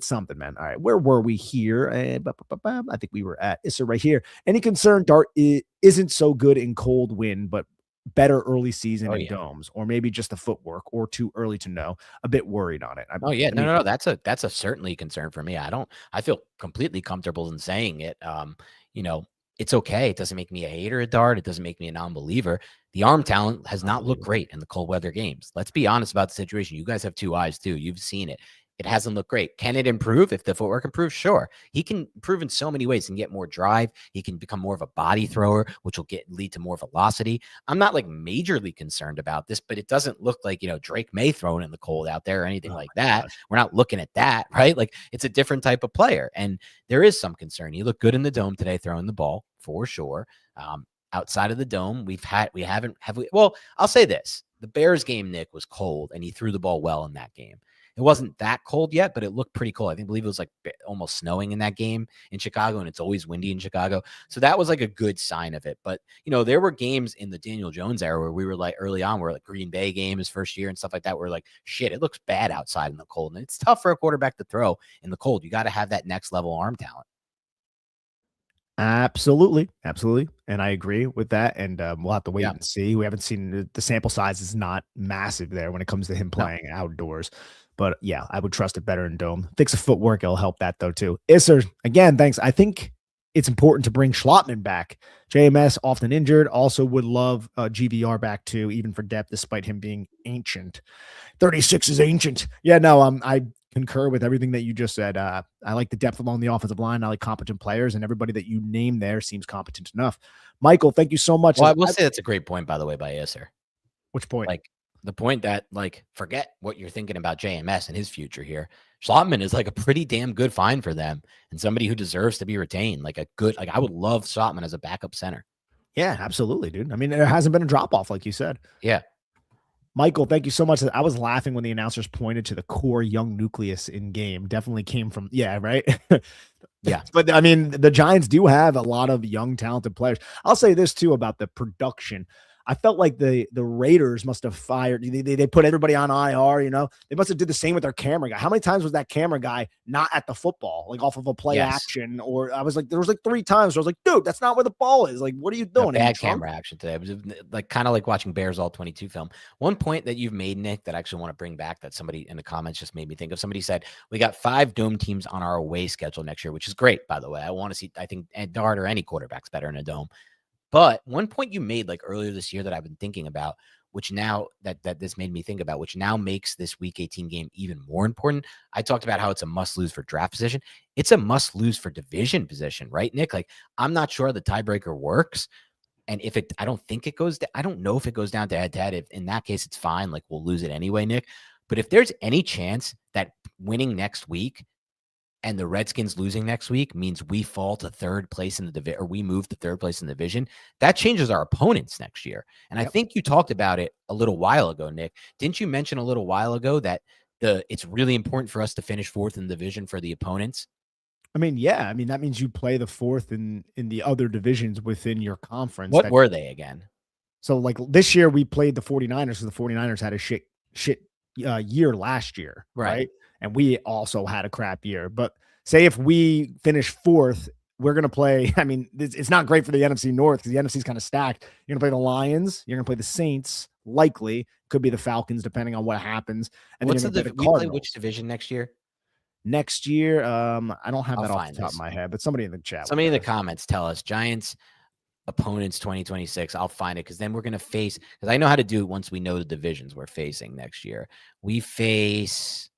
something, man. All right, where were we here? I think we were at Issa right here. Any concern Dart isn't so good in cold wind, but better early season in domes, or maybe just the footwork, or too early to know. A bit worried on it. No. That's a certainly concern for me. I feel completely comfortable in saying it. It's okay. It doesn't make me a hater of Dart. It doesn't make me a non-believer. The arm talent has not looked great in the cold weather games. Let's be honest about the situation. You guys have two eyes too. You've seen it. It hasn't looked great. Can it improve if the footwork improves? Sure. He can improve in so many ways. He can get more drive. He can become more of a body thrower, which will lead to more velocity. I'm not like majorly concerned about this, but it doesn't look like, Drake May throwing in the cold out there or anything like that. Gosh. We're not looking at that, right? Like, it's a different type of player. And there is some concern. He looked good in the dome today, throwing the ball for sure. Outside of the dome, well, I'll say this. The Bears game, Nick, was cold and he threw the ball well in that game. It wasn't that cold yet, but it looked pretty cold. I believe it was like almost snowing in that game in Chicago, and it's always windy in Chicago. So that was like a good sign of it. But, there were games in the Daniel Jones era where we were like early on, where like Green Bay game his first year and stuff like that. We're like, shit, it looks bad outside in the cold. And it's tough for a quarterback to throw in the cold. You got to have that next level arm talent. Absolutely. And I agree with that. And we'll have to wait and see. We haven't seen the sample size is not massive there when it comes to him playing outdoors. But yeah, I would trust it better in dome. Fix a footwork. It'll help that though too. Isser, again, thanks. I think it's important to bring Schlottman back. JMS often injured. Also would love GVR back too, even for depth, despite him being ancient. 36 is ancient. Yeah, no, I concur with everything that you just said. I like the depth along the offensive line. I like competent players, and everybody that you name there seems competent enough. Michael, thank you so much. Well, I will say that's a great point, by the way, by Isser. Which point? Like the point that, like, forget what you're thinking about JMS and his future here. Schlottman is like a pretty damn good find for them and somebody who deserves to be retained. Like I would love Schlottman as a backup center. Yeah, absolutely, dude. I mean, there hasn't been a drop off, like you said. Yeah. Michael, thank you so much. I was laughing when the announcers pointed to the core young nucleus in game. Definitely came from, right? Yeah. But I mean, the Giants do have a lot of young, talented players. I'll say this too about the production. I felt like the Raiders must have fired. They put everybody on IR, They must have did the same with their camera guy. How many times was that camera guy not at the football, like off of a play action? Or I was like, there was like 3 times where I was like, dude, that's not where the ball is. Like, what are you doing? Bad camera action today. It was like kind of like watching Bears All 22 film. One point that you've made, Nick, that I actually want to bring back that somebody in the comments just made me think of. Somebody said, we got 5 dome teams on our away schedule next year, which is great, by the way. I want to see, I think Dart or any quarterback's better in a dome. But one point you made like earlier this year that I've been thinking about, which now that this made me think about, which now makes this week 18 game even more important. I talked about how it's a must lose for draft position. It's a must lose for division position, right, Nick? Like, I'm not sure the tiebreaker works. And I don't think it goes, I don't know if it goes down to head to head. If in that case, it's fine. Like, we'll lose it anyway, Nick. But if there's any chance that winning next week and the Redskins losing next week means we fall to 3rd place in the division, or we move to 3rd place in the division, that changes our opponents next year. And I think you talked about it a little while ago, Nick. Didn't you mention a little while ago that it's really important for us to finish 4th in the division for the opponents? I mean, yeah. I mean, that means you play the 4th in the other divisions within your conference. What were they again? So, like, this year we played the 49ers, so the 49ers had a shit year last year, right? And we also had a crap year. But say if we finish 4th, we're going to play. I mean, it's not great for the NFC North because the NFC is kind of stacked. You're going to play the Lions. You're going to play the Saints. Likely could be the Falcons, depending on what happens. And what's we play which division next year? Next year, I don't have that off the top of my head, but somebody in the chat. Somebody in the comments tell us Giants opponents 2026. I'll find it because then we're going to face, because I know how to do it once we know the divisions we're facing next year. We face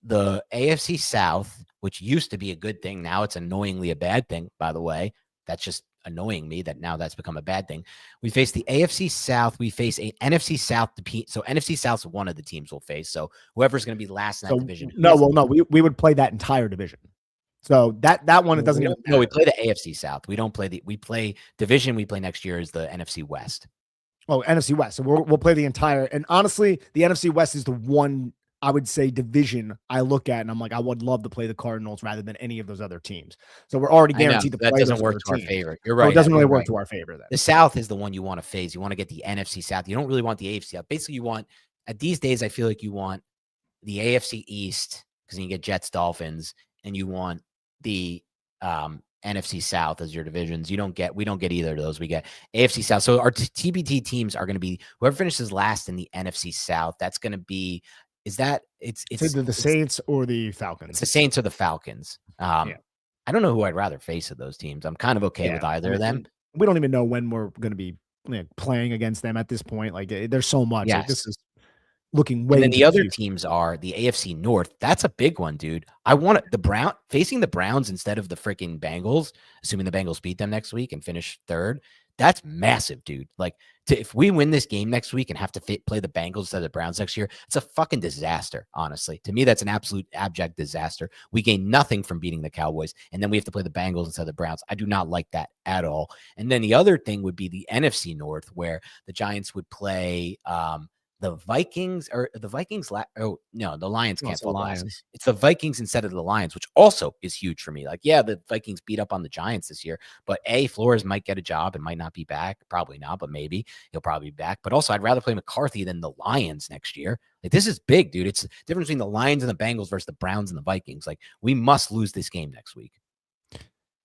the AFC South which used to be a good thing. Now it's annoyingly a bad thing, by the way. That's just annoying me that now that's become a bad thing. We face the AFC South. We face a NFC South. So NFC South's one of the teams we'll face. So whoever's going to be last in that division. No, we would play that entire division. So that one, it doesn't even matter. No, we play the AFC South. We don't play we play division we play next year is the NFC West. Oh, NFC West. So we'll play the entire, and honestly, the NFC West is the one I would say division I look at, and I'm like, I would love to play the Cardinals rather than any of those other teams. So we're already guaranteed to play. That doesn't work to our favor. You're right. So it doesn't really work to our favor. Then the South is the one you want to face. You want to get the NFC South. You don't really want the AFC South. Basically, you want at these days. I feel like you want the AFC East because you get Jets, Dolphins, and you want the NFC South as your divisions. We don't get either of those. We get AFC South. So our TBT teams are going to be whoever finishes last in the NFC South. That's going to be it's either the Saints or the Falcons. It's the Saints or the Falcons. I don't know who I'd rather face of those teams. I'm kind of okay with either of them. We don't even know when we're going to be playing against them at this point. Like there's so much. Yes. Like, this is looking way. And then the other teams are the AFC North. That's a big one, dude. I want facing the Browns instead of the freaking Bengals, assuming the Bengals beat them next week and finish third. That's massive, dude. Like if we win this game next week and have to play the Bengals instead of the Browns next year, it's a fucking disaster, honestly. To me, that's an absolute abject disaster. We gain nothing from beating the Cowboys, and then we have to play the Bengals instead of the Browns. I do not like that at all. And then the other thing would be the NFC North, where the Giants would play the Vikings or the Vikings. The Lions can't fall last. It's the Vikings instead of the Lions, which also is huge for me. Like, yeah, the Vikings beat up on the Giants this year, but Flores might get a job and might not be back. Probably not, but maybe he'll probably be back. But also, I'd rather play McCarthy than the Lions next year. Like, this is big, dude. It's the difference between the Lions and the Bengals versus the Browns and the Vikings. Like, we must lose this game next week.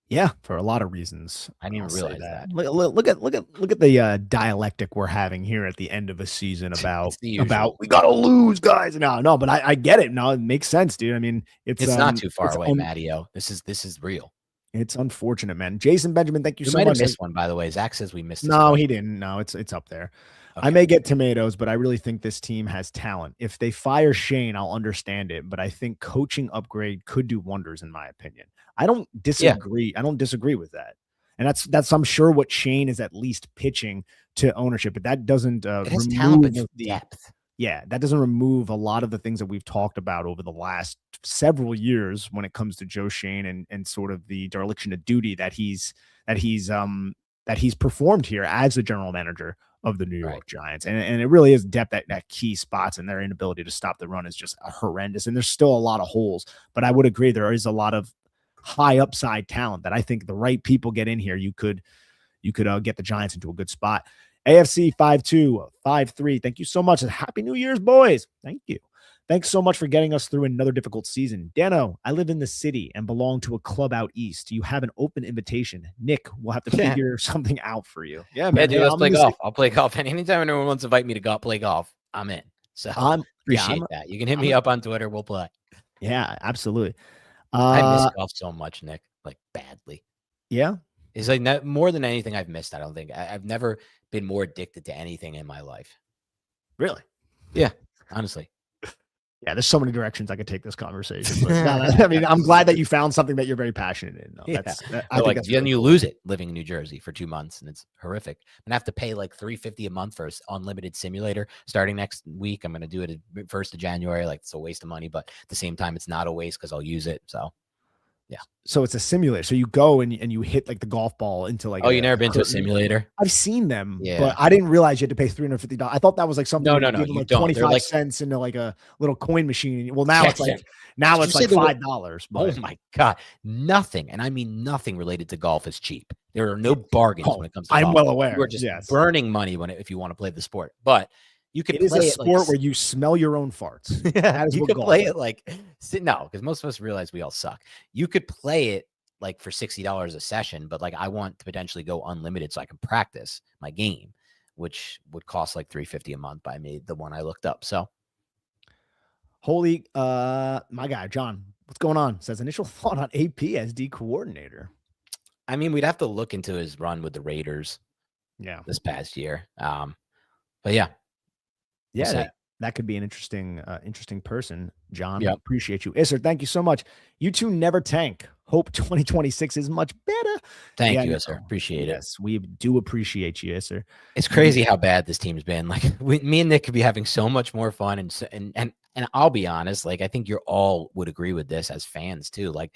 Yeah, for a lot of reasons. I didn't even realize that. Look at the dialectic we're having here at the end of a season about we gotta lose, guys. No, but I get it. No, it makes sense, dude. I mean, it's not too far away, Matteo. This is real. It's unfortunate, man. Jason Benjamin, thank you so much. We might have missed one, by the way. Zach says we missed. No, he didn't. No, it's up there. Okay. I may get tomatoes, but I really think this team has talent. If they fire Shane, I'll understand it, but I think coaching upgrade could do wonders, in my opinion. I don't disagree. Yeah. I don't disagree with that. And that's I'm sure what Shane is at least pitching to ownership, but that doesn't remove talent, but depth. Yeah, that doesn't remove a lot of the things that we've talked about over the last several years when it comes to Joe Shane and sort of the dereliction of duty that he's performed here as the general manager of the New York Giants. And it really is depth at key spots, and their inability to stop the run is just horrendous. And there's still a lot of holes, but I would agree there is a lot of high upside talent that I think the right people get in here. You could get the Giants into a good spot. AFC 5-2, 5-3. Thank you so much. And Happy New Year's, boys. Thank you. Thanks so much for getting us through another difficult season. Dano, I live in the city and belong to a club out east. You have an open invitation. Nick, we'll have to figure something out for you. Yeah, man. Dude, let's play golf. I'll play golf. And anytime anyone wants to invite me to go play golf, I'm in. So appreciate that. You can hit me up on Twitter. We'll play. Yeah, absolutely. I miss golf so much, Nick, like badly. Yeah. It's like more than anything I've missed. I don't think I've never been more addicted to anything in my life. Really? Yeah, honestly. Yeah, there's so many directions I could take this conversation. But I mean, I'm glad that you found something that you're very passionate in. I think that's you lose it living in New Jersey for 2 months, and it's horrific. I'm gonna have to pay like $350 a month for an unlimited simulator starting next week. I'm gonna do it at 1st of January. Like, it's a waste of money, but at the same time, it's not a waste because I'll use it. So. Yeah. So it's a simulator. So you go and you hit like the golf ball into like. Oh, you never been to a simulator? I've seen them, but I didn't realize you had to pay $350. I thought that was like something. No. You like 25 cents into like a little coin machine. Well, now it's like $5. Oh my God, nothing, and I mean nothing related to golf is cheap. There are no bargains when it comes to golf. I'm well aware. You're just burning money if you want to play the sport, but. It is a sport where you smell your own farts. Yeah, you could play it like because most of us realize we all suck. You could play it like for $60 a session, but like I want to potentially go unlimited so I can practice my game, which would cost like $350 a month by me, the one I looked up. So my guy John, what's going on? Says initial thought on AP as D coordinator. I mean, we'd have to look into his run with the Raiders. Yeah, this past year. But yeah. Yeah, That could be an interesting person, John. Yep. Appreciate you. Isser, thank you so much. You two never tank. Hope 2026 is much better. Thank Yeah, you, no, sir. Appreciate it. yes, we do appreciate you, Isser. It's crazy how bad this team's been. Like me and Nick could be having so much more fun, and I'll be honest, like I think you all would agree with this as fans too. Like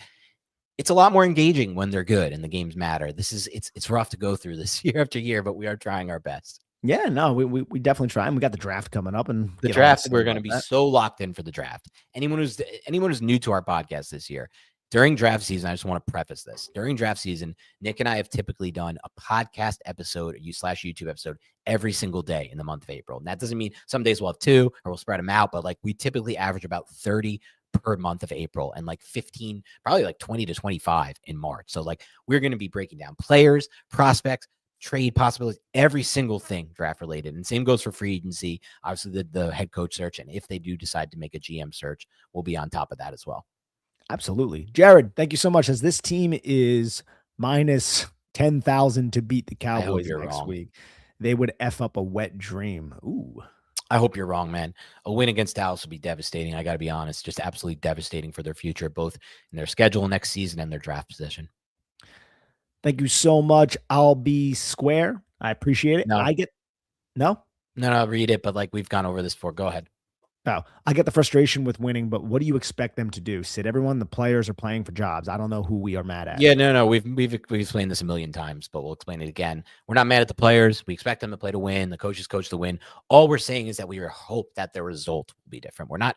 it's a lot more engaging when they're good and the games matter. It's rough to go through this year after year, but we are trying our best. Yeah, no, we definitely try, and we got the draft coming up, and The draft, we're going to be so locked in for the draft. Anyone who's new to our podcast this year, during draft season, I just want to preface this. During draft season, Nick and I have typically done a podcast episode /YouTube episode every single day in the month of April. And that doesn't mean some days we'll have 2 or we'll spread them out, but like we typically average about 30 per month of April and like 15, probably like 20 to 25 in March. So like we're going to be breaking down players, prospects, trade possibilities, every single thing draft related. And same goes for free agency. Obviously, the head coach search. And if they do decide to make a GM search, we'll be on top of that as well. Absolutely. Jared, thank you so much. As this team is minus 10,000 to beat the Cowboys next week, they would F up a wet dream. Ooh. I hope you're wrong, man. A win against Dallas would be devastating. I got to be honest, just absolutely devastating for their future, both in their schedule next season and their draft position. Thank you so much. I'll be square. I appreciate it. No. No, read it. But like we've gone over this before. Go ahead. Oh, I get the frustration with winning, but what do you expect them to do? Sit everyone? The players are playing for jobs. I don't know who we are mad at. Yeah, no. We've explained this a million times, but we'll explain it again. We're not mad at the players. We expect them to play to win. The coaches coach to win. All we're saying is that we hope that the result will be different. We're not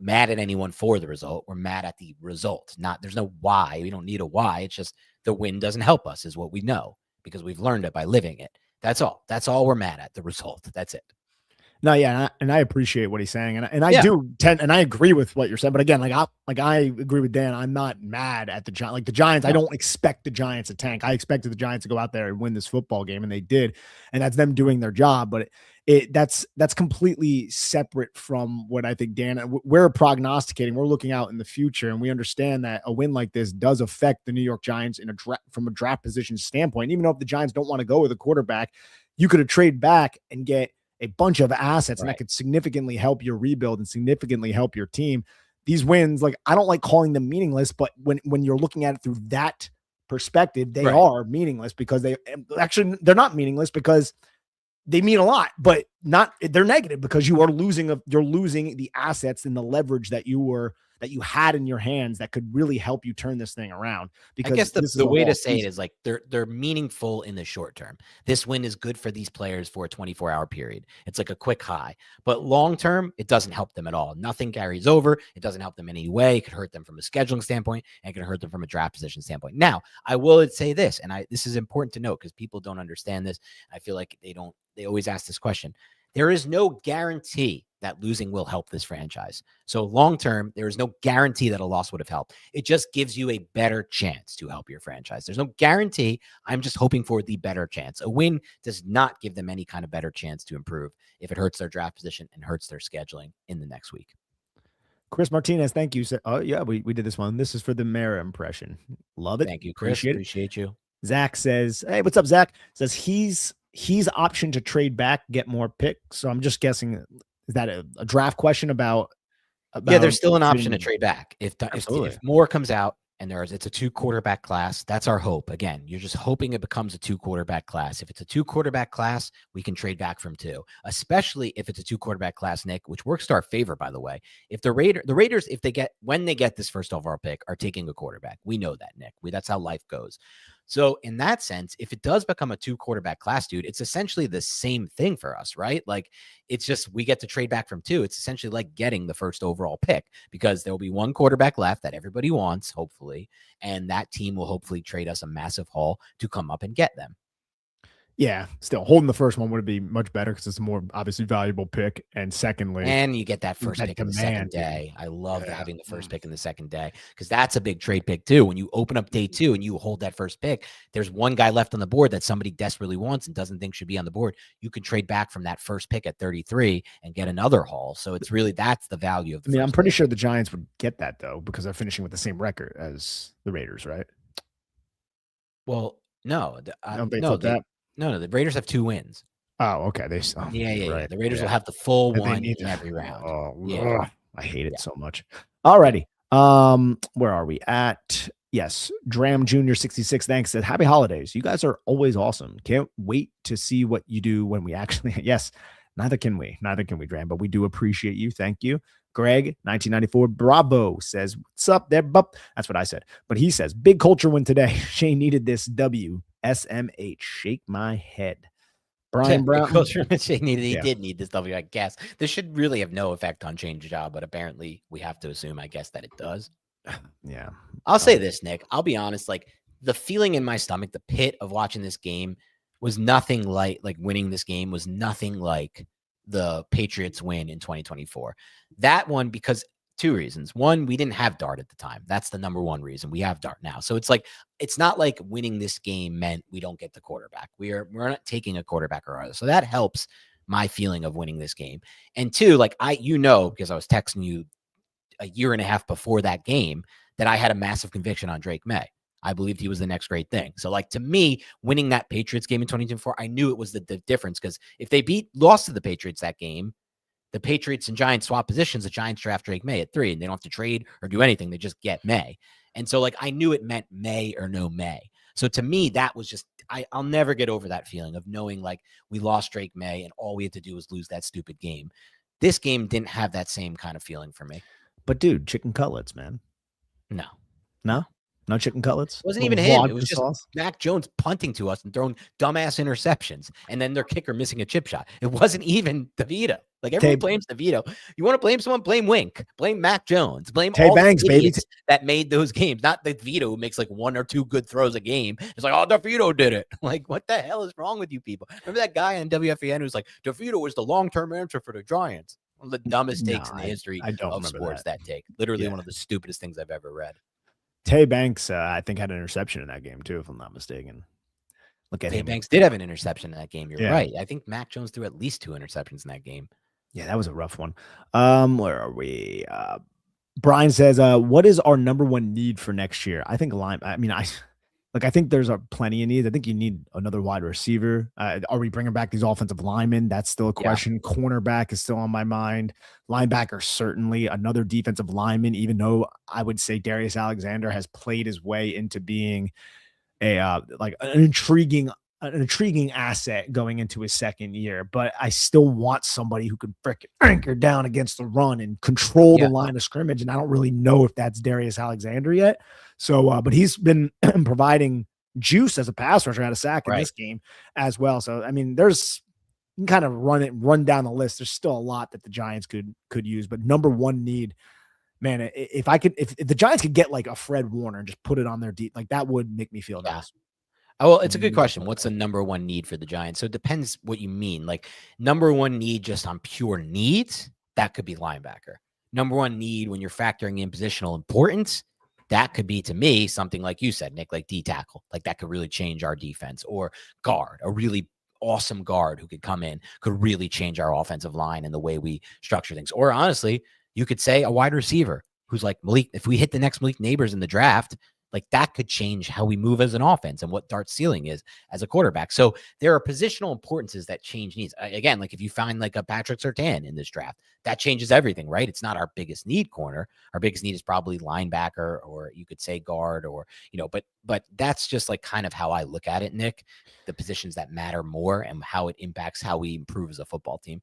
mad at anyone for the result. We're mad at the result. There's no why. We don't need a why. It's just the win doesn't help us is what we know because we've learned it by living it. That's all. That's all we're mad at, the result. That's it. No, yeah, and I appreciate what he's saying, and I do tend, and I agree with what you're saying. But again, I agree with Dan. I'm not mad at the Giants. Like the Giants, I don't expect the Giants to tank. I expected the Giants to go out there and win this football game, and they did, and that's them doing their job. But that's completely separate from what I think Dan. We're prognosticating. We're looking out in the future, and we understand that a win like this does affect the New York Giants from a draft position standpoint. Even though if the Giants don't want to go with a quarterback, you could have traded back and get a bunch of assets, and that could significantly help your rebuild and significantly help your team. These wins, like I don't like calling them meaningless, but when you're looking at it through that perspective, they are meaningless because they're not meaningless because they mean a lot, but they're negative because you're losing the assets and the leverage that you had in your hands that could really help you turn this thing around. Because I guess the way to say it is like they're meaningful in the short term. This win is good for these players for a 24-hour period. It's like a quick high, but long term, it doesn't help them at all. Nothing carries over. It doesn't help them in any way. It could hurt them from a scheduling standpoint and it can hurt them from a draft position standpoint. Now, I will say this, and this is important to note because people don't understand this. I feel like they always ask this question. There is no guarantee that losing will help this franchise. So long term, there is no guarantee that a loss would have helped. It just gives you a better chance to help your franchise. There's no guarantee. I'm just hoping for the better chance. A win does not give them any kind of better chance to improve if it hurts their draft position and hurts their scheduling in the next week. Chris Martinez, thank you. Oh, yeah, we did this one. This is for the Mara impression. Love it. Thank you, Chris. Appreciate you. Zach says, hey, what's up, Zach? Says he's option to trade back, get more picks. So I'm just guessing, is that a draft question about yeah, there's still an option to trade back. If more comes out and it's a 2-quarterback class, that's our hope. Again, you're just hoping it becomes a 2-quarterback class. If it's a 2-quarterback class, we can trade back from 2, especially if it's a 2-quarterback class, Nick, which works to our favor, by the way. If the Raiders, when they get this first overall pick, are taking a quarterback. We know that, Nick. That's how life goes. So in that sense, if it does become a 2-quarterback class, dude, it's essentially the same thing for us, right? Like it's just, we get to trade back from 2. It's essentially like getting the first overall pick because there'll be 1 quarterback left that everybody wants, hopefully. And that team will hopefully trade us a massive haul to come up and get them. Yeah, still holding the first one would be much better because it's a more obviously valuable pick. And secondly, and you get that first pick in the second day. I love having the first pick in the second day because that's a big trade pick too. When you open up day 2 and you hold that first pick, there's one guy left on the board that somebody desperately wants and doesn't think should be on the board. You can trade back from that first pick at 33 and get another haul. So it's really, that's the value of the I'm pretty sure the Giants would get that though because they're finishing with the same record as the Raiders, right? Well, no. No, the Raiders have 2 wins. Oh, okay. Yeah. Right. The Raiders Yeah. will have the full And they one need in to. every round. Oh, Yeah. ugh, I hate it Yeah. so much. Yeah. Alrighty. Where are we at? Yes, Dram Jr. 66. Thanks. Said happy holidays. You guys are always awesome. Can't wait to see what you do when we actually. Yes, neither can we. Neither can we, Dram. But we do appreciate you. Thank you. Greg, 1994. Bravo says, "What's up there, bup?" That's what I said. But he says, "Big culture win today. Shane needed this W. SMH. Shake my head." Brian Brown. He Yeah. did need this W, I guess. This should really have no effect on change job, but apparently we have to assume, I guess, that it does. Yeah. I'll say this, Nick. I'll be honest. Like the feeling in my stomach, the pit of watching this game was nothing like winning this game was nothing like the Patriots win in 2024. That one, because two reasons. One, we didn't have Dart at the time. That's the number one reason. We have Dart now. So it's not like winning this game meant we don't get the quarterback. We're not taking a quarterback or other. So that helps my feeling of winning this game. And two, because I was texting you a year and a half before that game, that I had a massive conviction on Drake May. I believed he was the next great thing. So, to me, winning that Patriots game in 2024, I knew it was the difference, because if they lost to the Patriots that game, the Patriots and Giants swap positions. The Giants draft Drake May at 3, and they don't have to trade or do anything. They just get May. And so, I knew it meant May or no May. So to me, that was just, I'll never get over that feeling of knowing we lost Drake May and all we had to do was lose that stupid game. This game didn't have that same kind of feeling for me. But dude, chicken cutlets, man. No chicken cutlets. It wasn't even him. It was just Mac Jones punting to us and throwing dumbass interceptions, and then their kicker missing a chip shot. It wasn't even DeVito. Everyone blames DeVito. You want to blame someone? Blame Wink. Blame Mac Jones. Blame all the idiots that made those games. Not DeVito, who makes one or two good throws a game. It's oh, DeVito did it. What the hell is wrong with you people? Remember that guy on WFAN who's DeVito was the long-term answer for the Giants. One of the dumbest takes in the history of sports. That take, literally one of the stupidest things I've ever read. Tay Banks, I think, had an interception in that game too, if I'm not mistaken. Look at Tay him. Banks did have an interception in that game. You're right. I think Mac Jones threw at least 2 interceptions in that game. Yeah, that was a rough one. Where are we? Brian says, "What is our number one need for next year?" I think line. I mean, I think there's plenty of needs. I think you need another wide receiver. Are we bringing back these offensive linemen? That's still a question. Yeah. Cornerback is still on my mind. Linebacker, certainly. Another defensive lineman, even though I would say Darius Alexander has played his way into being an intriguing asset going into his second year. But I still want somebody who can frickin' anchor down against the run and control the line of scrimmage. And I don't really know if that's Darius Alexander yet. So, but he's been providing juice as a pass rusher, had a sack in this game as well. So, I mean, you can kind of run down the list. There's still a lot that the Giants could use, but number one need, man, if the Giants could get a Fred Warner and just put it on their deep, that would make me feel nice. Oh, well, it's a good question. What's the number one need for the Giants? So it depends what you mean. Number one need just on pure needs, that could be linebacker. Number one need when you're factoring in positional importance, that could be, to me, something like you said, Nick, D tackle. That could really change our defense. Or guard, a really awesome guard who could come in, could really change our offensive line and the way we structure things. Or honestly, you could say a wide receiver who's Malik. If we hit the next Malik Neighbors in the draft, that could change how we move as an offense and what Dart's ceiling is as a quarterback. So there are positional importances that change needs. Again, if you find a Patrick Surtain in this draft, that changes everything, right? It's not our biggest need corner. Our biggest need is probably linebacker, or you could say guard, or, but that's just kind of how I look at it, Nick, the positions that matter more and how it impacts how we improve as a football team.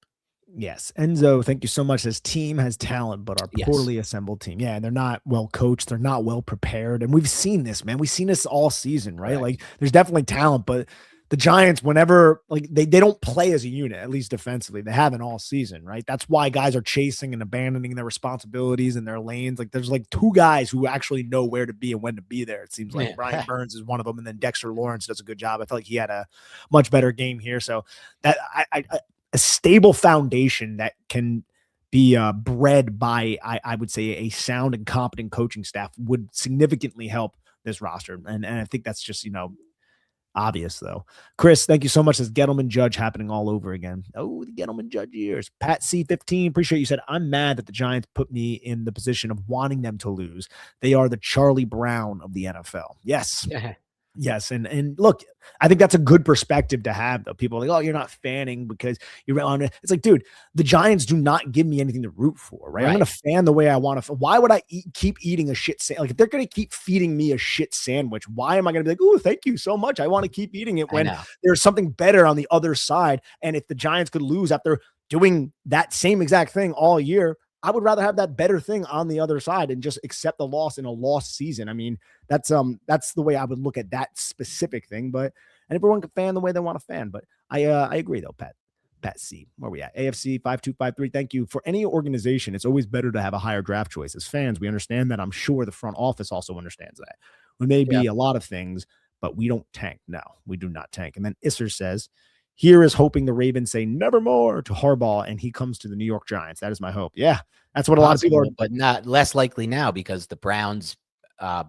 Yes. Enzo, thank you so much. This team has talent, but our poorly assembled team. Yeah. And they're not well coached. They're not well prepared. And we've seen this, man. We've seen this all season, right? There's definitely talent, but the Giants, whenever they don't play as a unit, at least defensively, they haven't all season, right? That's why guys are chasing and abandoning their responsibilities in their lanes. There's 2 guys who actually know where to be and when to be there. It seems like Brian Burns is one of them. And then Dexter Lawrence does a good job. I felt like he had a much better game here. So that a stable foundation that can be bred by, I would say, a sound and competent coaching staff would significantly help this roster. And I think that's just, obvious, though. Chris, thank you so much. This Gettleman Judge happening all over again. Oh, the Gettleman Judge years. Pat C15, appreciate you said, "I'm mad that the Giants put me in the position of wanting them to lose. They are the Charlie Brown of the NFL." Yes. Yes. And look, I think that's a good perspective to have, though. People are like, oh, you're not fanning because you're on it. It's like, dude, the Giants do not give me anything to root for, right? I'm going to fan the way I want to. Why would I keep eating a shit sandwich? Like, if they're going to keep feeding me a shit sandwich, why am I going to be like, oh, thank you so much. I want to keep eating it when there's something better on the other side. And if the Giants could lose after doing that same exact thing all year, I would rather have that better thing on the other side and just accept the loss in a lost season. I mean, that's the way I would look at that specific thing. But and everyone can fan the way they want to fan. But I agree though, Pat C. Where we at? AFC 5253. Thank you. For any organization, it's always better to have a higher draft choice. As fans, we understand that. I'm sure the front office also understands that. We may be a lot of things, but we don't tank. No, we do not tank. And then Isser says, here is hoping the Ravens say nevermore to Harbaugh and he comes to the New York Giants. That is my hope. Yeah, that's what a lot of people are. But not less likely now because the Browns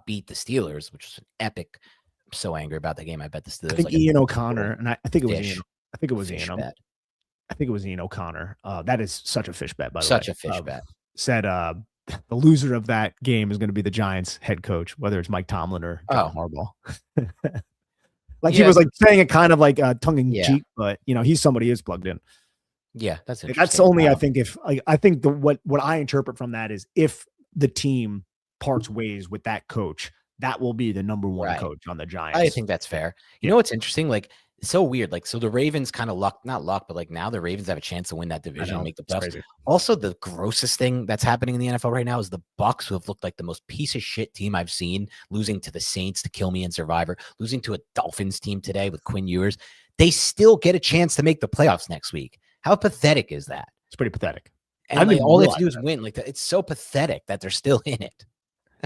beat the Steelers, which was an epic. I'm so angry about that game. I bet the Steelers. I think Ian O'Connor, and I think it was Ian. I think it was Ian. I think it was Ian O'Connor. That is such a fish bet, by the way. Such a fish bet. Said the loser of that game is going to be the Giants head coach, whether it's Mike Tomlin or John Harbaugh. Like he was like saying it kind of like tongue in cheek, but he's somebody who's plugged in. Yeah, that's interesting. That's only I think if I think what I interpret from that is if the team parts ways with that coach, that will be the number one coach on the Giants. I think that's fair. You know what's interesting? Like it's so weird. Like so the Ravens kind of not luck, but like now the Ravens have a chance to win that division and make the playoffs. Also, the grossest thing that's happening in the NFL right now is the Bucs, who have looked like the most piece of shit team I've seen, losing to the Saints to kill me in Survivor, losing to a Dolphins team today with Quinn Ewers. They still get a chance to make the playoffs next week. How pathetic is that? It's pretty pathetic. And like, all they have to do is win. Like it's so pathetic that they're still in it.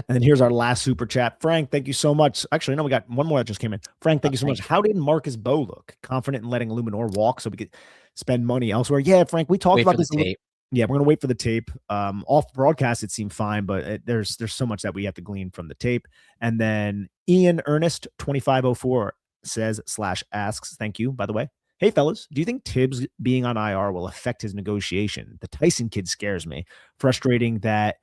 And then here's our last super chat. Frank, thank you so much. Actually, no, we got one more that just came in. Frank, thank you so much. How did Marcus Bowe look? Confident in letting Luminor walk so we could spend money elsewhere? Yeah, Frank, we talked about this. Yeah, we're going to wait for the tape. Off broadcast, it seemed fine, but there's so much that we have to glean from the tape. And then Ian Ernest 2504 says / asks, thank you, by the way. Hey, fellas, do you think Tibbs being on IR will affect his negotiation? The Tyson kid scares me. Frustrating that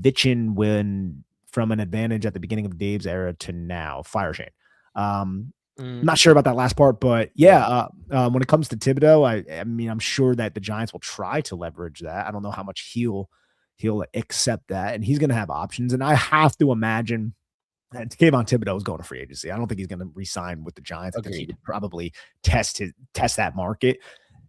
Vichin win from an advantage at the beginning of Dave's era to now. Fire Shane. I'm not sure about that last part, but when it comes to Thibodeau, I mean, I'm sure that the Giants will try to leverage that. I don't know how much he'll accept that, and he's going to have options. And I have to imagine that Kayvon Thibodeau is going to free agency. I don't think he's going to re-sign with the Giants. I think he would probably test that market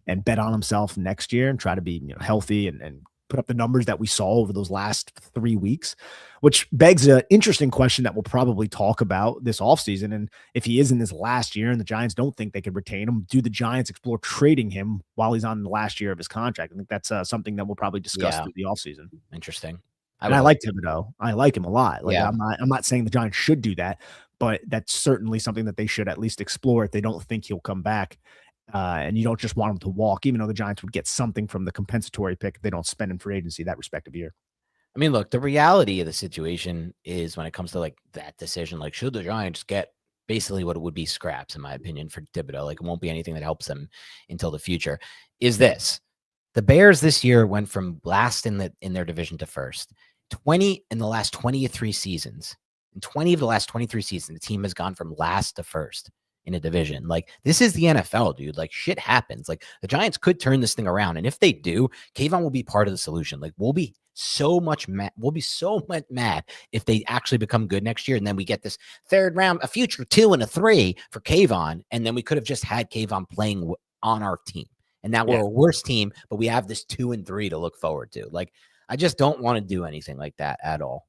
and bet on himself next year and try to be healthy and put up the numbers that we saw over those last 3 weeks, which begs an interesting question that we'll probably talk about this offseason. And if he is in this last year and the Giants don't think they could retain him, do the Giants explore trading him while he's on the last year of his contract? I think that's something that we'll probably discuss through the offseason. Interesting. I like Thibodeau. I like him a lot. Like I'm not saying the Giants should do that, but that's certainly something that they should at least explore if they don't think he'll come back. And you don't just want him to walk, even though the Giants would get something from the compensatory pick if they don't spend in free agency that respective year. I mean, look, the reality of the situation is when it comes to like that decision, like should the Giants get basically what it would be scraps, in my opinion, for Thibodeau, like it won't be anything that helps them until the future, is this. The Bears this year went from last in their division to first. 20 in the last 23 seasons. In 20 of the last 23 seasons, the team has gone from last to first in a division. Like this is the NFL, dude. Like shit happens. Like the Giants could turn this thing around. And if they do, Kayvon will be part of the solution. Like we'll be so much mad if they actually become good next year. And then we get this third round, a future 2 and a 3 for Kayvon. And then we could have just had Kayvon playing on our team. And now we're a worse team, but we have this 2 and 3 to look forward to. Like, I just don't want to do anything like that at all.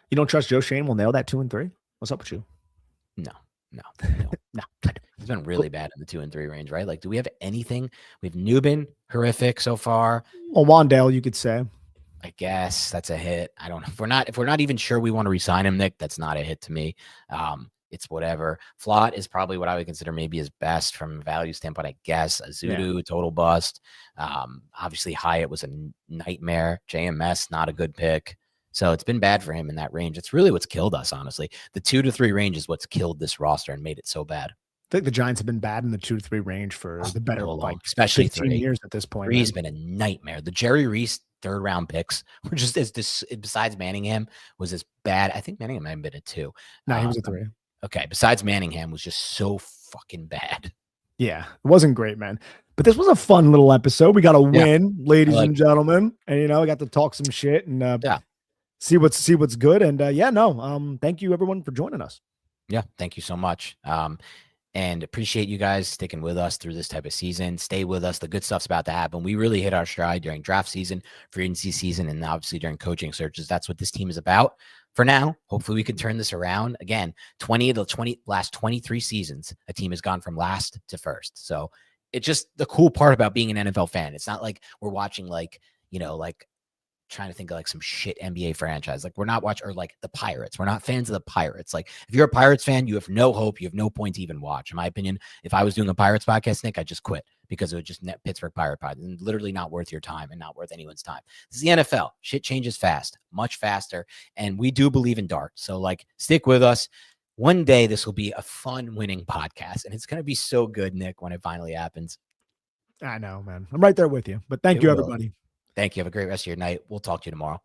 You don't trust Joe Shane will nail that 2 and 3? What's up with you? No. He's been really bad in the 2 and 3 range, right? Like, do we have anything? We have Newbin, horrific so far. Well, Wandale, you could say. I guess that's a hit. I don't know. If we're not even sure we want to re-sign him, Nick, that's not a hit to me. It's whatever. Flott is probably what I would consider maybe his best from a value standpoint, I guess. Azudu, total bust. Obviously, Hyatt was a nightmare. JMS, not a good pick. So it's been bad for him in that range. It's really what's killed us, honestly. The 2 to 3 range is what's killed this roster and made it so bad. I think the Giants have been bad in the 2 to 3 range for the better like especially 15 years at this point. 3's been a nightmare. The Jerry Reese 3rd round picks were just besides Manningham was as bad. I think Manningham might have been a 2. No, he was a 3. Okay. Besides Manningham was just so fucking bad. Yeah, it wasn't great, man. But this was a fun little episode. We got a Yeah, win, ladies and like gentlemen, and we got to talk some shit and yeah. see what's good. And thank you everyone for joining us. Yeah, thank you so much. And appreciate you guys sticking with us through this type of season. Stay with us. The good stuff's about to happen. We really hit our stride during draft season, free agency season, and obviously during coaching searches. That's what this team is about. For now, hopefully we can turn this around. Again, last 23 seasons, a team has gone from last to first. So it's just the cool part about being an NFL fan. It's not like we're watching like trying to think of like some shit NBA franchise. Like we're not watching, or like the Pirates. We're not fans of the Pirates. Like if you're a Pirates fan, you have no hope. You have no point to even watch. In my opinion, if I was doing a Pirates podcast, Nick, I'd just quit because it would just net Pittsburgh Pirate Pod and literally not worth your time and not worth anyone's time. This is the NFL. Shit changes fast, much faster. And we do believe in darts. So like stick with us. One day this will be a fun winning podcast and it's going to be so good, Nick, when it finally happens. I know, man. I'm right there with you. But thank you, everybody. Thank you. Have a great rest of your night. We'll talk to you tomorrow.